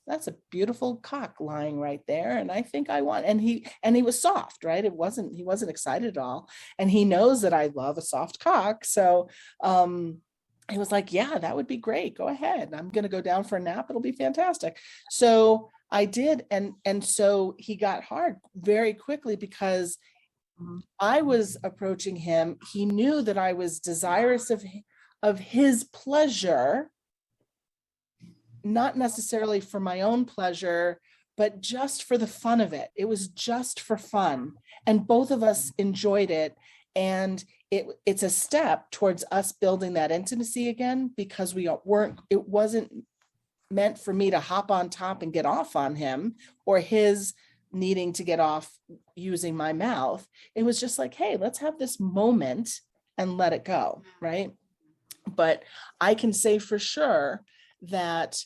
that's a beautiful cock lying right there. And I think I want, and he was soft, right? He wasn't excited at all. And he knows that I love a soft cock. So he was like, yeah, that would be great. Go ahead. I'm going to go down for a nap. It'll be fantastic. So I did. And so he got hard very quickly, because I was approaching him. He knew that I was desirous of his pleasure. not necessarily for my own pleasure, but just for the fun of it. It was just for fun. And both of us enjoyed it. And it's a step towards us building that intimacy again, because it wasn't meant for me to hop on top and get off on him, or his needing to get off using my mouth. It was just like, hey, let's have this moment and let it go, right? But I can say for sure that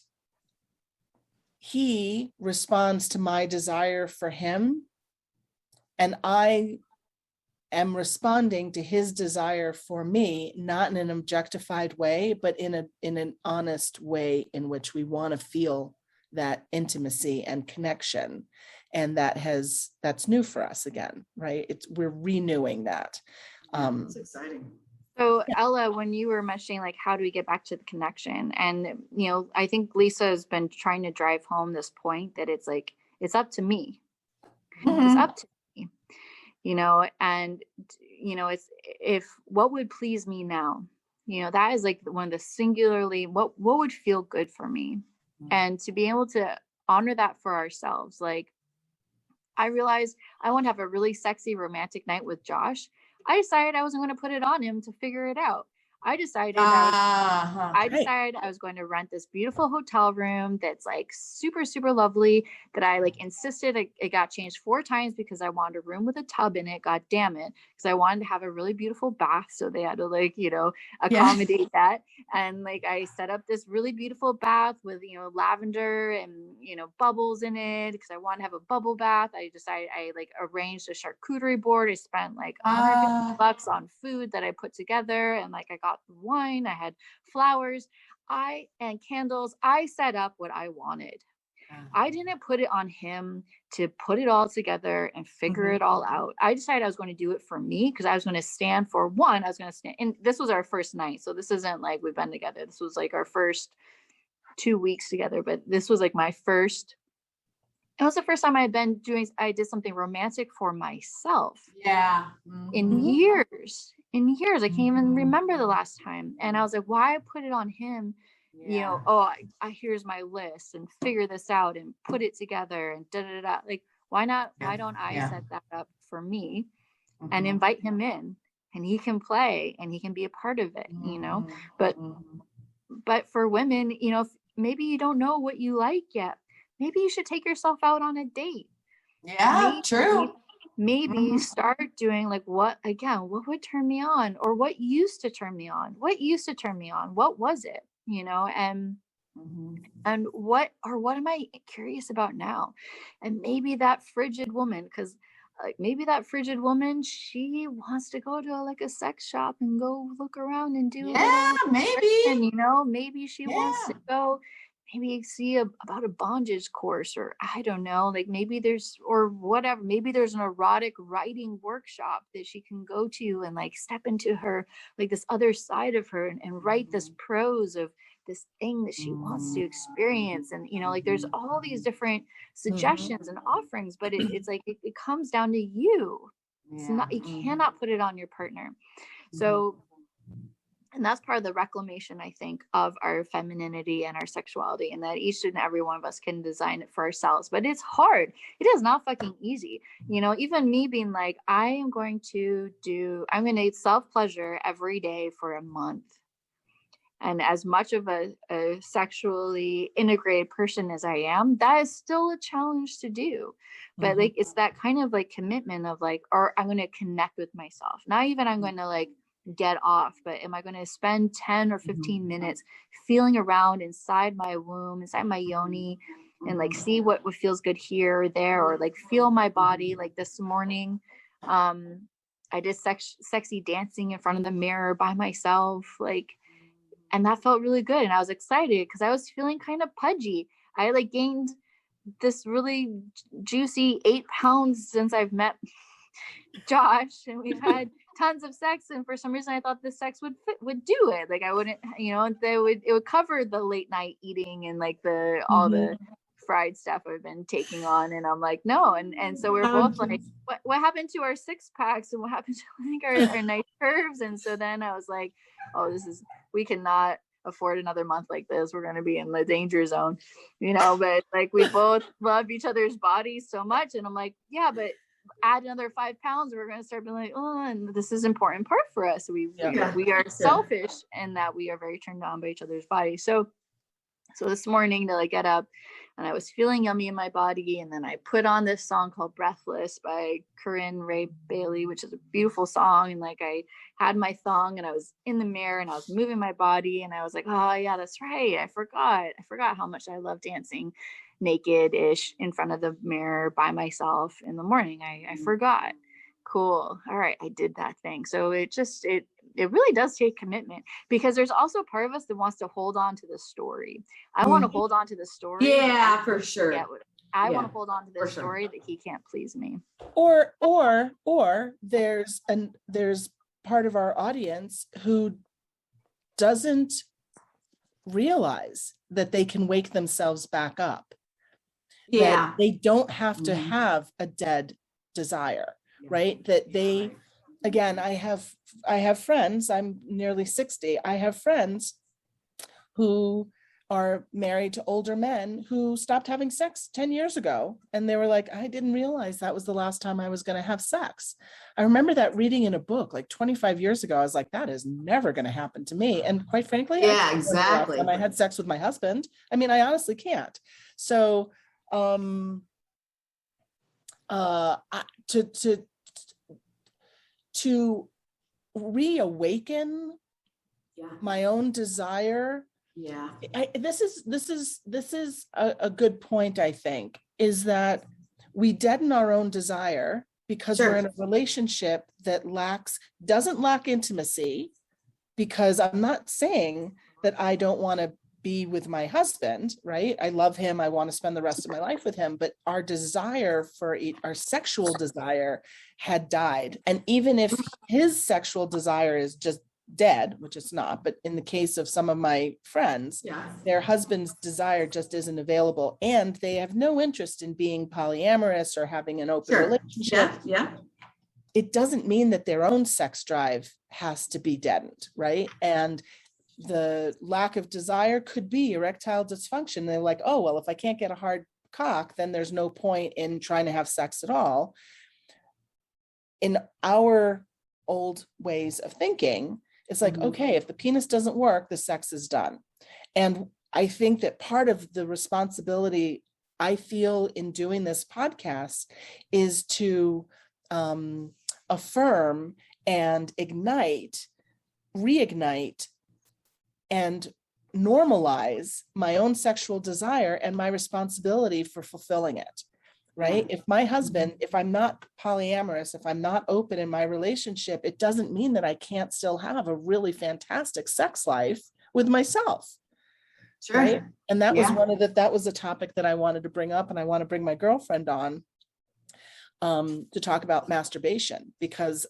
he responds to my desire for him, and I am responding to his desire for me, not in an objectified way, but in an honest way in which we want to feel that intimacy and connection. And that's new for us again, right? We're renewing that. It's exciting. So Ella, when you were mentioning like, how do we get back to the connection? And, I think Lisa has been trying to drive home this point that it's like, it's up to me. Mm-hmm. It's up to me, and, it's, if what would please me now, that is like one of the singularly, what would feel good for me. And to be able to honor that for ourselves. Like, I realized I want to have a really sexy romantic night with Josh. I decided I wasn't going to put it on him to figure it out. I decided I was going to rent this beautiful hotel room that's like super, super lovely, that I like insisted it got changed 4 times because I wanted a room with a tub in it. God damn it. Because I wanted to have a really beautiful bath. So they had to accommodate that. And like, I set up this really beautiful bath with, lavender and, bubbles in it because I wanted to have a bubble bath. I decided I like arranged a charcuterie board. I spent like $150 on food that I put together, and like I got wine, I had flowers, and candles. I set up what I wanted. I didn't put it on him to put it all together and figure it all out. I decided I was going to do it for me because I was going to stand for one. I was going to stand, and this was our first night. So this isn't like we've been together. This was like our first 2 weeks together, but this was like it was the first time I did something romantic for myself. Yeah. In years. I can't even remember the last time. And I was like, why put it on him? Yeah. Here's my list and figure this out and put it together and da-da-da. Like, why not? Yeah. Why don't I set that up for me Mm-hmm. and invite him in, and he can play and he can be a part of it, But for women, if maybe you don't know what you like yet, maybe you should take yourself out on a date. Yeah, true. Maybe start doing like, what would turn me on, or what used to turn me on? What was it? And what am I curious about now? And maybe that frigid woman, because she wants to go to like a sex shop and go look around and do maybe. Maybe she wants to go see about a bondage course, or I don't know, like maybe there's an erotic writing workshop that she can go to and like step into her, like this other side of her, and write this prose of this thing that she wants to experience. And like there's all these different suggestions and offerings, but it's like it comes down to you. It's not, you cannot put it on your partner. So, and that's part of the reclamation, I think, of our femininity and our sexuality, and that each and every one of us can design it for ourselves. But it's hard. It is not fucking easy. Even me being like, I'm going to eat self-pleasure every day for a month. And as much of a sexually integrated person as I am, that is still a challenge to do. But like, it's that kind of like commitment of like, or I'm going to connect with myself. Not even I'm going to like get off, but am I going to spend 10 or 15 minutes feeling around inside my womb, inside my yoni, and like see what feels good here or there, or like feel my body. Like this morning, I did sexy dancing in front of the mirror by myself, like, and that felt really good. And I was excited because I was feeling kind of pudgy. I like gained this really juicy 8 pounds since I've met Josh, and we've had tons of sex, and for some reason I thought this sex would do it. Like I wouldn't, it would cover the late night eating and like all the fried stuff I've been taking on. And I'm like, no. And so we're both like, what happened to our 6-packs, and what happened to like our nice curves? And so then I was like, we cannot, afford another month like this. We're going to be in the danger zone, you know, but like we both love each other's bodies so much. And I'm like, yeah, but add another 5 pounds, we're going to start being like, oh, and this is an important part for us. We are selfish and that we are very turned on by each other's bodies. So this morning to like get up, and I was feeling yummy in my body, and then I put on this song called Breathless by Corinne Ray Bailey, which is a beautiful song. And like I had my thong and I was in the mirror and I was moving my body, and I was like, oh yeah, that's right, I forgot how much I love dancing naked-ish in front of the mirror by myself in the morning. I forgot. Cool. All right, I did that thing. So it really does take commitment, because there's also part of us that wants to hold on to the story. I want to hold on to the story. Yeah, for sure. I want to hold on to the story that he can't please me. Or there's part of our audience who doesn't realize that they can wake themselves back up. Yeah. That they don't have to have a dead desire, right? That they, again, I have friends, I'm nearly 60. I have friends who are married to older men who stopped having sex 10 years ago. And they were like, I didn't realize that was the last time I was going to have sex. I remember that reading in a book like 25 years ago. I was like, that is never going to happen to me. And quite frankly, exactly. When I had sex with my husband, I mean, I honestly can't. So, to reawaken my own desire. Yeah. This is a good point, I think, is that we deaden our own desire because we're in a relationship that doesn't lack intimacy, because I'm not saying that I don't want to be with my husband, right? I love him. I want to spend the rest of my life with him, but our desire our sexual desire had died. And even if his sexual desire is just dead, which it's not, but in the case of some of my friends, their husband's desire just isn't available, and they have no interest in being polyamorous or having an open relationship. It doesn't mean that their own sex drive has to be deadened, right? And the lack of desire could be erectile dysfunction. They're like, oh, well, if I can't get a hard cock, then there's no point in trying to have sex at all. In our old ways of thinking, it's like, okay, if the penis doesn't work, the sex is done. And I think that part of the responsibility I feel in doing this podcast is to affirm and reignite, and normalize my own sexual desire and my responsibility for fulfilling it, right? If my husband, if I'm not polyamorous, if I'm not open in my relationship, it doesn't mean that I can't still have a really fantastic sex life with myself. Right? And that was that was a topic that I wanted to bring up, and I want to bring my girlfriend on to talk about masturbation, because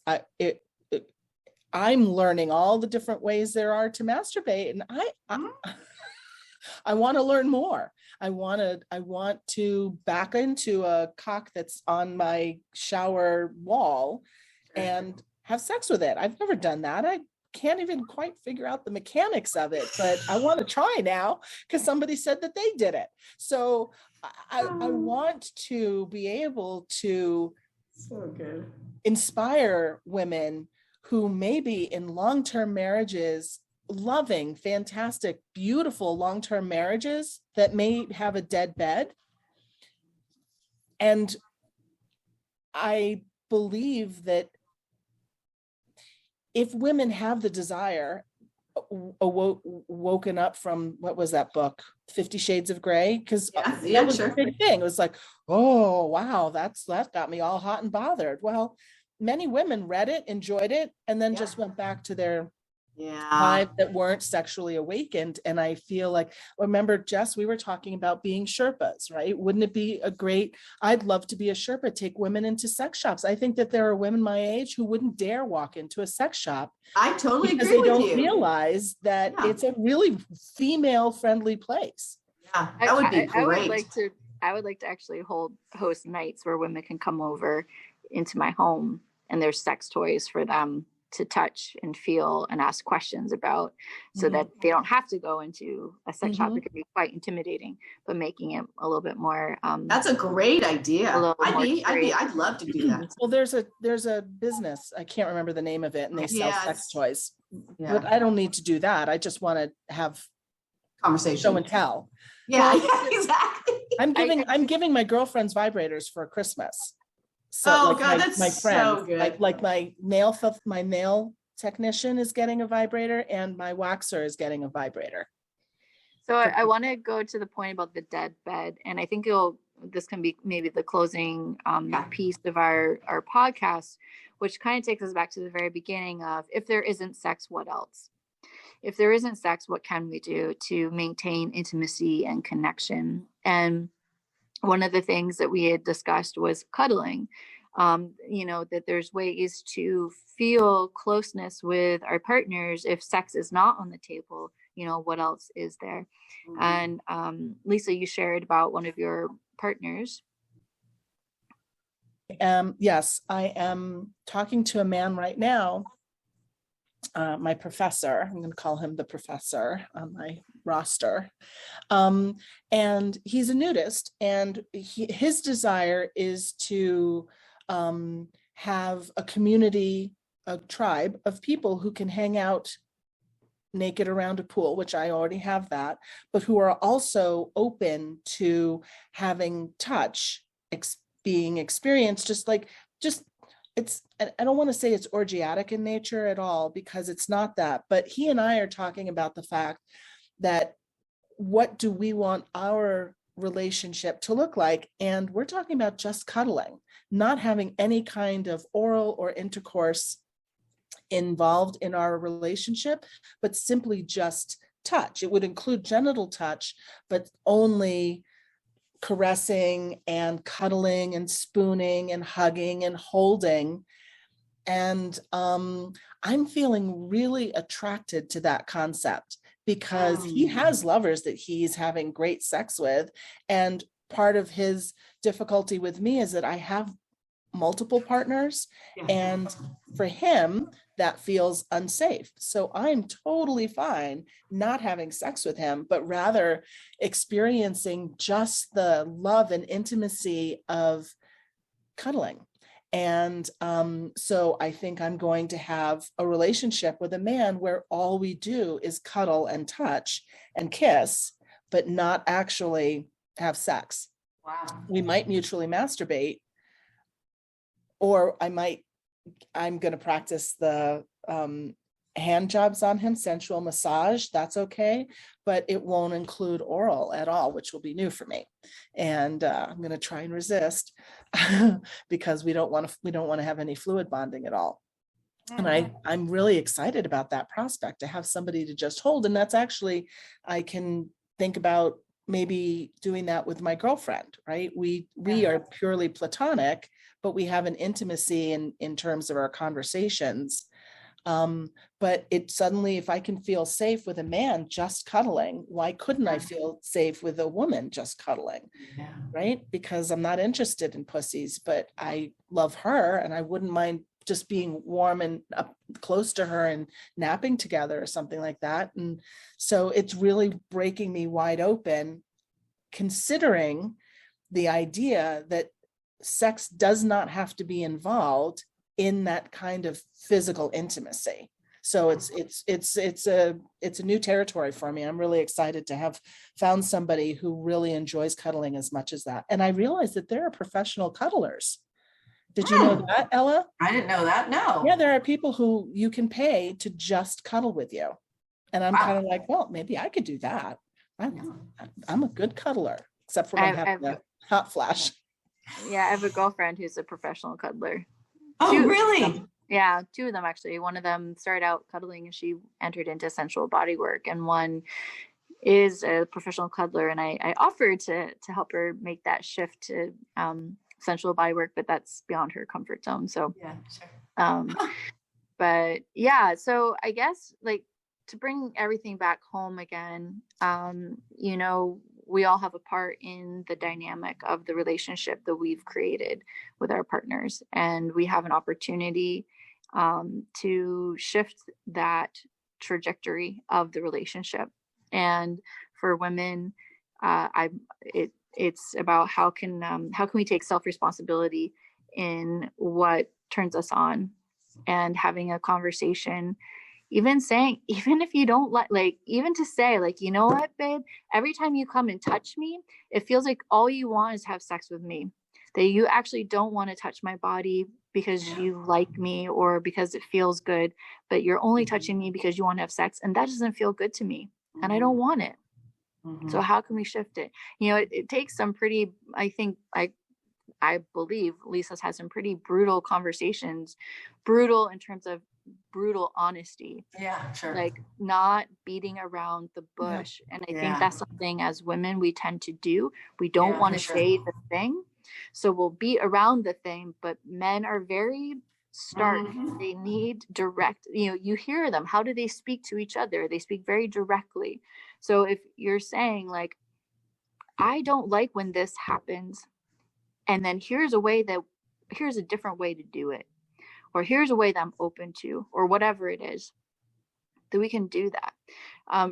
I'm learning all the different ways there are to masturbate, and I want to learn more. I want to back into a cock that's on my shower wall and have sex with it. I've never done that. I can't even quite figure out the mechanics of it, but I want to try now because somebody said that they did it. So I want to be able to inspire women who may be in long-term marriages, loving, fantastic, beautiful long-term marriages that may have a dead bed. And I believe that if women have the desire, woken up from, what was that book, 50 Shades of Grey? Because that was a big thing. It was like, oh, wow, that got me all hot and bothered. Well, many women read it, enjoyed it, and then just went back to their lives that weren't sexually awakened. And I feel like, remember, Jess, we were talking about being Sherpas, right? Wouldn't it be I'd love to be a Sherpa, take women into sex shops. I think that there are women my age who wouldn't dare walk into a sex shop. I totally agree with you. Because they don't realize that it's a really female-friendly place. Yeah, that would be great. I would like to actually host nights where women can come over into my home, and there's sex toys for them to touch and feel and ask questions about, so that they don't have to go into a sex shop. It can be quite intimidating, but making it a little bit more that's a great idea. I'd love to do that. Well, there's a business, I can't remember the name of it, and they sell sex toys. Yeah. But I don't need to do that. I just want to have Conversation, show and tell. Yeah, exactly. I'm giving my girlfriends vibrators for Christmas. So God, that's my friend, so good. like my nail technician is getting a vibrator, and my waxer is getting a vibrator. So I want to go to the point about the dead bed, and I think this can be maybe the closing piece of our podcast, which kind of takes us back to the very beginning of, if there isn't sex, what else? If there isn't sex, what can we do to maintain intimacy and connection? And one of the things that we had discussed was cuddling. That there's ways to feel closeness with our partners if sex is not on the table. What else is there? And Lisa, you shared about one of your partners. Yes, I am talking to a man right now, my professor. I'm going to call him the professor on my roster. And he's a nudist, and his desire is to have a community, a tribe of people who can hang out naked around a pool, which I already have that, but who are also open to having touch being experienced, I don't want to say it's orgiatic in nature at all, because it's not that, but he and I are talking about the fact that what do we want our relationship to look like? And we're talking about just cuddling, not having any kind of oral or intercourse involved in our relationship, but simply just touch. It would include genital touch, but only caressing and cuddling and spooning and hugging and holding. And I'm feeling really attracted to that concept, because he has lovers that he's having great sex with. And part of his difficulty with me is that I have multiple partners, and for him, that feels unsafe. So I'm totally fine not having sex with him, but rather experiencing just the love and intimacy of cuddling. And so I think I'm going to have a relationship with a man where all we do is cuddle and touch and kiss, but not actually have sex. Wow. We might mutually masturbate, or I'm going to practice the hand jobs on him, sensual massage. That's okay, but it won't include oral at all, which will be new for me. And I'm going to try and resist because we don't want to have any fluid bonding at all. And I'm really excited about that prospect, to have somebody to just hold. And that's actually, I can think about maybe doing that with my girlfriend, right? We are purely platonic, but we have an intimacy in terms of our conversations. But it suddenly, if I can feel safe with a man just cuddling, why couldn't I feel safe with a woman just cuddling? Yeah. Right? Because I'm not interested in pussies, but I love her, and I wouldn't mind just being warm and up close to her and napping together or something like that. And so it's really breaking me wide open, considering the idea that sex does not have to be involved in that kind of physical intimacy. So it's a new territory for me. I'm really excited to have found somebody who really enjoys cuddling as much as that. And I realized that there are professional cuddlers. Did you know that, Ella? I didn't know that. No. Yeah, there are people who you can pay to just cuddle with you. And I'm kind of like, well, maybe I could do that. I'm a good cuddler, except for when I have the hot flash. Yeah, I have a girlfriend who's a professional cuddler. Really? Yeah, two of them actually. One of them started out cuddling and she entered into sensual body work, and one is a professional cuddler. And I offered to help her make that shift to sensual body work, but that's beyond her comfort zone. So yeah, sure. But yeah, so I guess like to bring everything back home again, we all have a part in the dynamic of the relationship that we've created with our partners, and we have an opportunity to shift that trajectory of the relationship. And for women, it's about how can we take self-responsibility in what turns us on, and having a conversation, even if you don't like even to say, like, you know what, babe, every time you come and touch me, it feels like all you want is to have sex with me, that you actually don't want to touch my body because you like me or because it feels good, but you're only touching me because you want to have sex, and that doesn't feel good to me, and I don't want it. So how can we shift it? It takes some pretty, I believe Lisa's had some pretty brutal conversations, brutal in terms of brutal honesty. Yeah, sure. Like not beating around the bush. And I think that's something as women we tend to do. We don't want to say the thing. So we'll beat around the thing, but men are very stark. They need direct, you hear them. How do they speak to each other? They speak very directly. So if you're saying like, I don't like when this happens, and then here's a different way to do it, or here's a way that I'm open to, or whatever it is, that we can do that.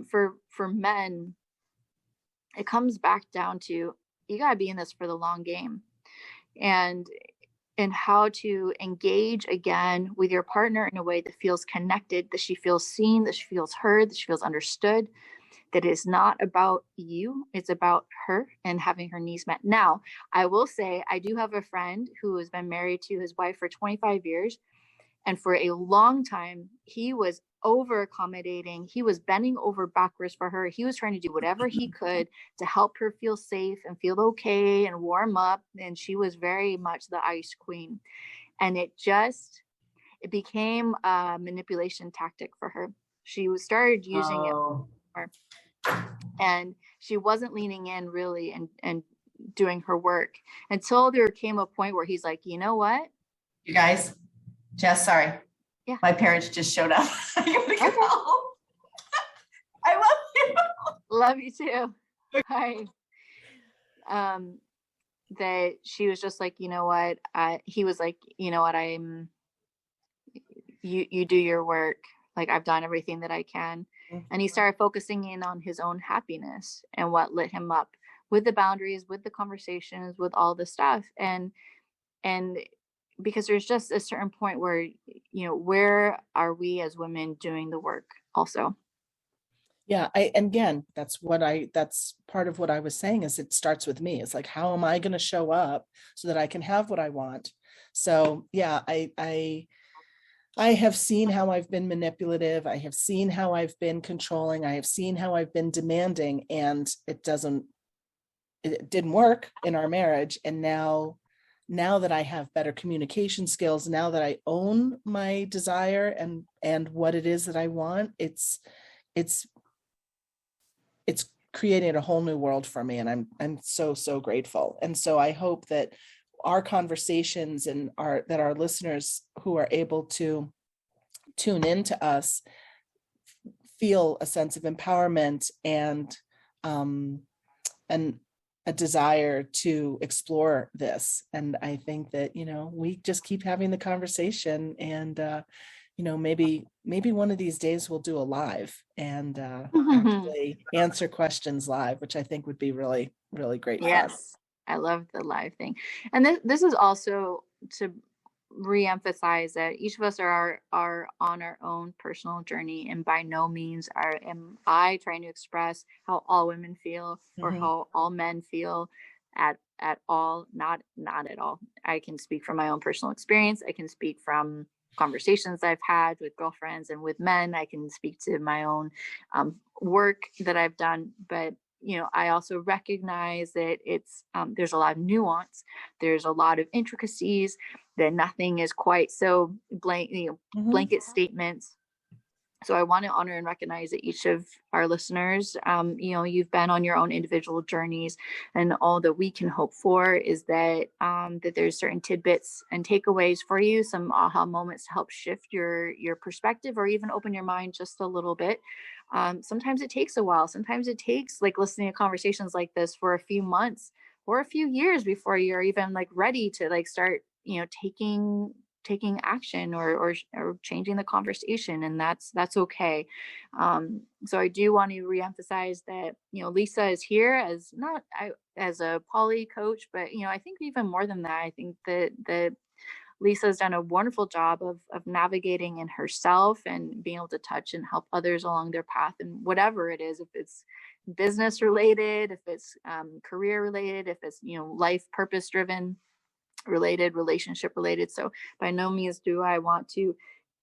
For men, it comes back down to, you got to be in this for the long game, and how to engage again with your partner in a way that feels connected, that she feels seen, that she feels heard, that she feels understood, that is not about you, it's about her and having her needs met. Now, I will say, I do have a friend who has been married to his wife for 25 years. And for a long time, he was over accommodating. He was bending over backwards for her. He was trying to do whatever he could to help her feel safe and feel okay and warm up. And she was very much the ice queen. And it became a manipulation tactic for her. She started using it more, and she wasn't leaning in really and doing her work, until there came a point where he's like, you know what? You guys, Jess, sorry. Yeah. My parents just showed up. I gotta go. I love you. Love you too. Hi. That she was just like, you know what? He was like, you know what? You do your work. Like, I've done everything that I can. And he started focusing in on his own happiness and what lit him up, with the boundaries, with the conversations, with all the stuff. And because there's just a certain point where, where are we as women doing the work also? Yeah. Again, that's part of what I was saying, is it starts with me. It's like, how am I going to show up so that I can have what I want? So yeah, I have seen how I've been manipulative. I have seen how I've been controlling. I have seen how I've been demanding, and it didn't work in our marriage. And now that I have better communication skills, now that I own my desire and what it is that I want, it's creating a whole new world for me. And I'm so grateful. And so I hope that our conversations and that our listeners who are able to tune into us feel a sense of empowerment and a desire to explore this. And I think that, we just keep having the conversation, and maybe one of these days we'll do a live and actually answer questions live, which I think would be really, really great. Yes. Fun. I love the live thing. And this is also to reemphasize that each of us are on our own personal journey, and by no means am I trying to express how all women feel or how all men feel at all. Not at all. I can speak from my own personal experience. I can speak from conversations I've had with girlfriends and with men. I can speak to my own work that I've done, but I also recognize that it's there's a lot of nuance. There's a lot of intricacies, that nothing is quite so blanket statements. So I want to honor and recognize that each of our listeners, you've been on your own individual journeys, and all that we can hope for is that that there's certain tidbits and takeaways for you, some aha moments to help shift your perspective, or even open your mind just a little bit. Sometimes it takes a while. Sometimes it takes listening to conversations like this for a few months or a few years before you're even ready to start, taking taking action or changing the conversation, and that's okay. So I do want to reemphasize that, Lisa is here as a poly coach, but I think even more than that, I think that Lisa's done a wonderful job of navigating in herself and being able to touch and help others along their path, and whatever it is, if it's business related, if it's career related, if it's life purpose driven related, relationship related. So by no means do I want to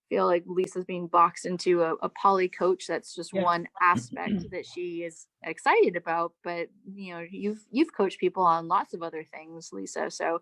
feel like Lisa's being boxed into a poly coach. That's just one aspect that she is excited about. But you've coached people on lots of other things, Lisa, so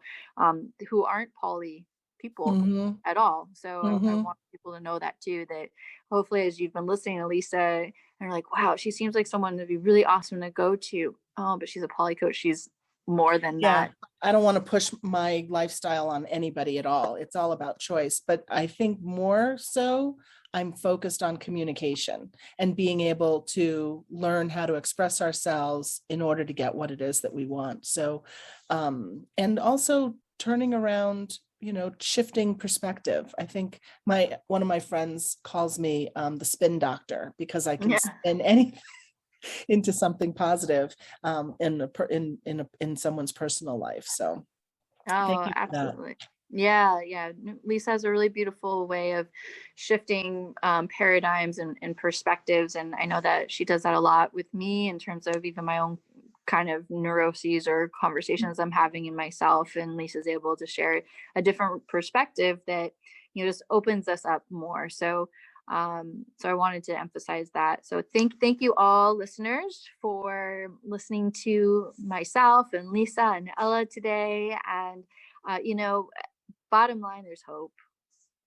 who aren't poly people at all. So I want people to know that too, that hopefully as you've been listening to Lisa and you're like, wow, she seems like someone that'd be really awesome to go to. Oh, but she's a poly coach. She's more than that. I don't want to push my lifestyle on anybody at all. It's all about choice. But I think more so I'm focused on communication and being able to learn how to express ourselves in order to get what it is that we want. So, and also turning around, shifting perspective. I think one of my friends calls me the spin doctor, because I can spin anything into something positive in someone's personal life. So thank you for absolutely that. Yeah. Lisa has a really beautiful way of shifting paradigms and perspectives, and I know that she does that a lot with me in terms of even my own kind of neuroses or conversations I'm having in myself, and Lisa's able to share a different perspective that just opens us up more. So I wanted to emphasize that. So thank you all listeners for listening to myself and Lisa and Ella today. And, bottom line, there's hope.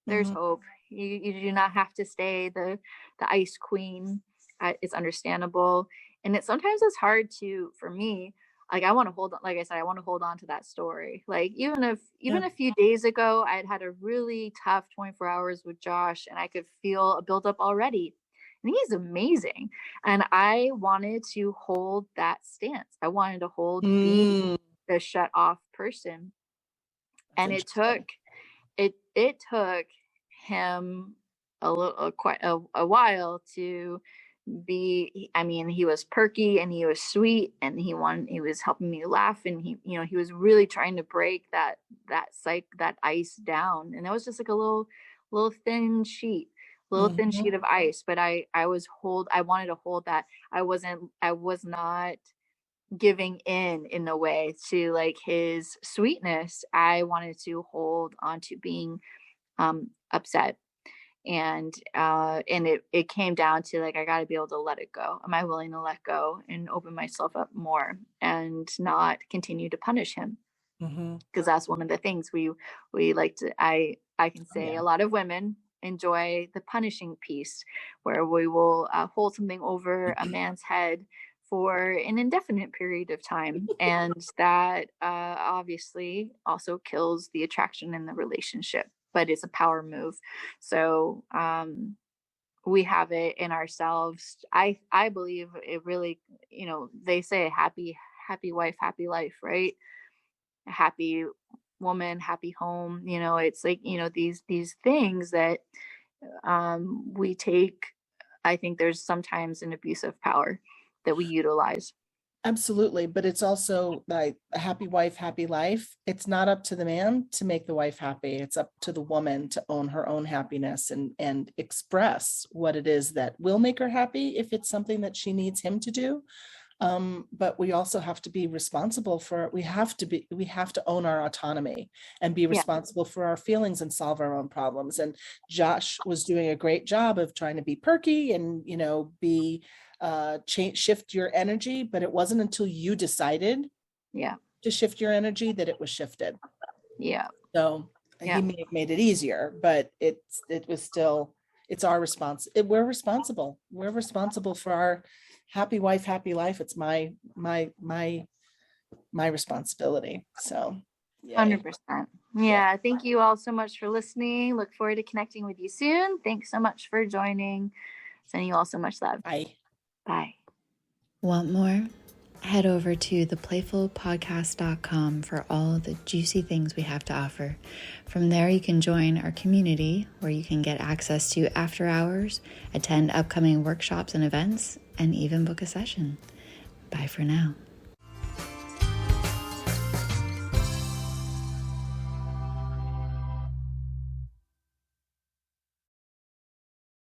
There's hope. You do not have to stay the ice queen. It's understandable. And sometimes it's hard for me, like I want to hold on, like I said, I want to hold on to that story. Like even a few days ago, I had a really tough 24 hours with Josh, and I could feel a buildup already. And he's amazing. And I wanted to hold that stance. I wanted to hold being the shut off person. And it took him quite a while to be. I mean, he was perky and he was sweet, and he was helping me laugh, and he was really trying to break that ice down. And it was just like a little thin sheet of ice, but I wanted to hold that. I was not giving in a way to like his sweetness. I wanted to hold on to being upset. And it came down to like, I got to be able to let it go. Am I willing to let go and open myself up more and not continue to punish him? Because that's one of the things we like to, I can say a lot of women enjoy the punishing piece, where we will hold something over a man's head for an indefinite period of time. And that obviously also kills the attraction in the relationship, but it's a power move. So we have it in ourselves. I believe it really, they say happy wife, happy life, right? A happy woman, happy home. It's like, these things that we take. I think there's sometimes an abuse of power that we utilize. Absolutely. But it's also like a happy wife, happy life. It's not up to the man to make the wife happy. It's up to the woman to own her own happiness and express what it is that will make her happy if it's something that she needs him to do. But we also have to be responsible for it. We have to own our autonomy and be responsible for our feelings and solve our own problems. And Josh was doing a great job of trying to be perky and, shift your energy, but it wasn't until you decided to shift your energy that it was shifted. So he may have made it easier, but it was still, it's our we're responsible for our happy wife, happy life. It's my responsibility. So 100%. Thank you all so much for listening. Look forward to connecting with you soon. Thanks so much for joining. Sending you all so much love. Bye. Bye. Want more? head over to theplayfulpodcast.com for all the juicy things we have to offer. From there, you can join our community where you can get access to after hours, attend upcoming workshops and events, and even book a session. Bye for now.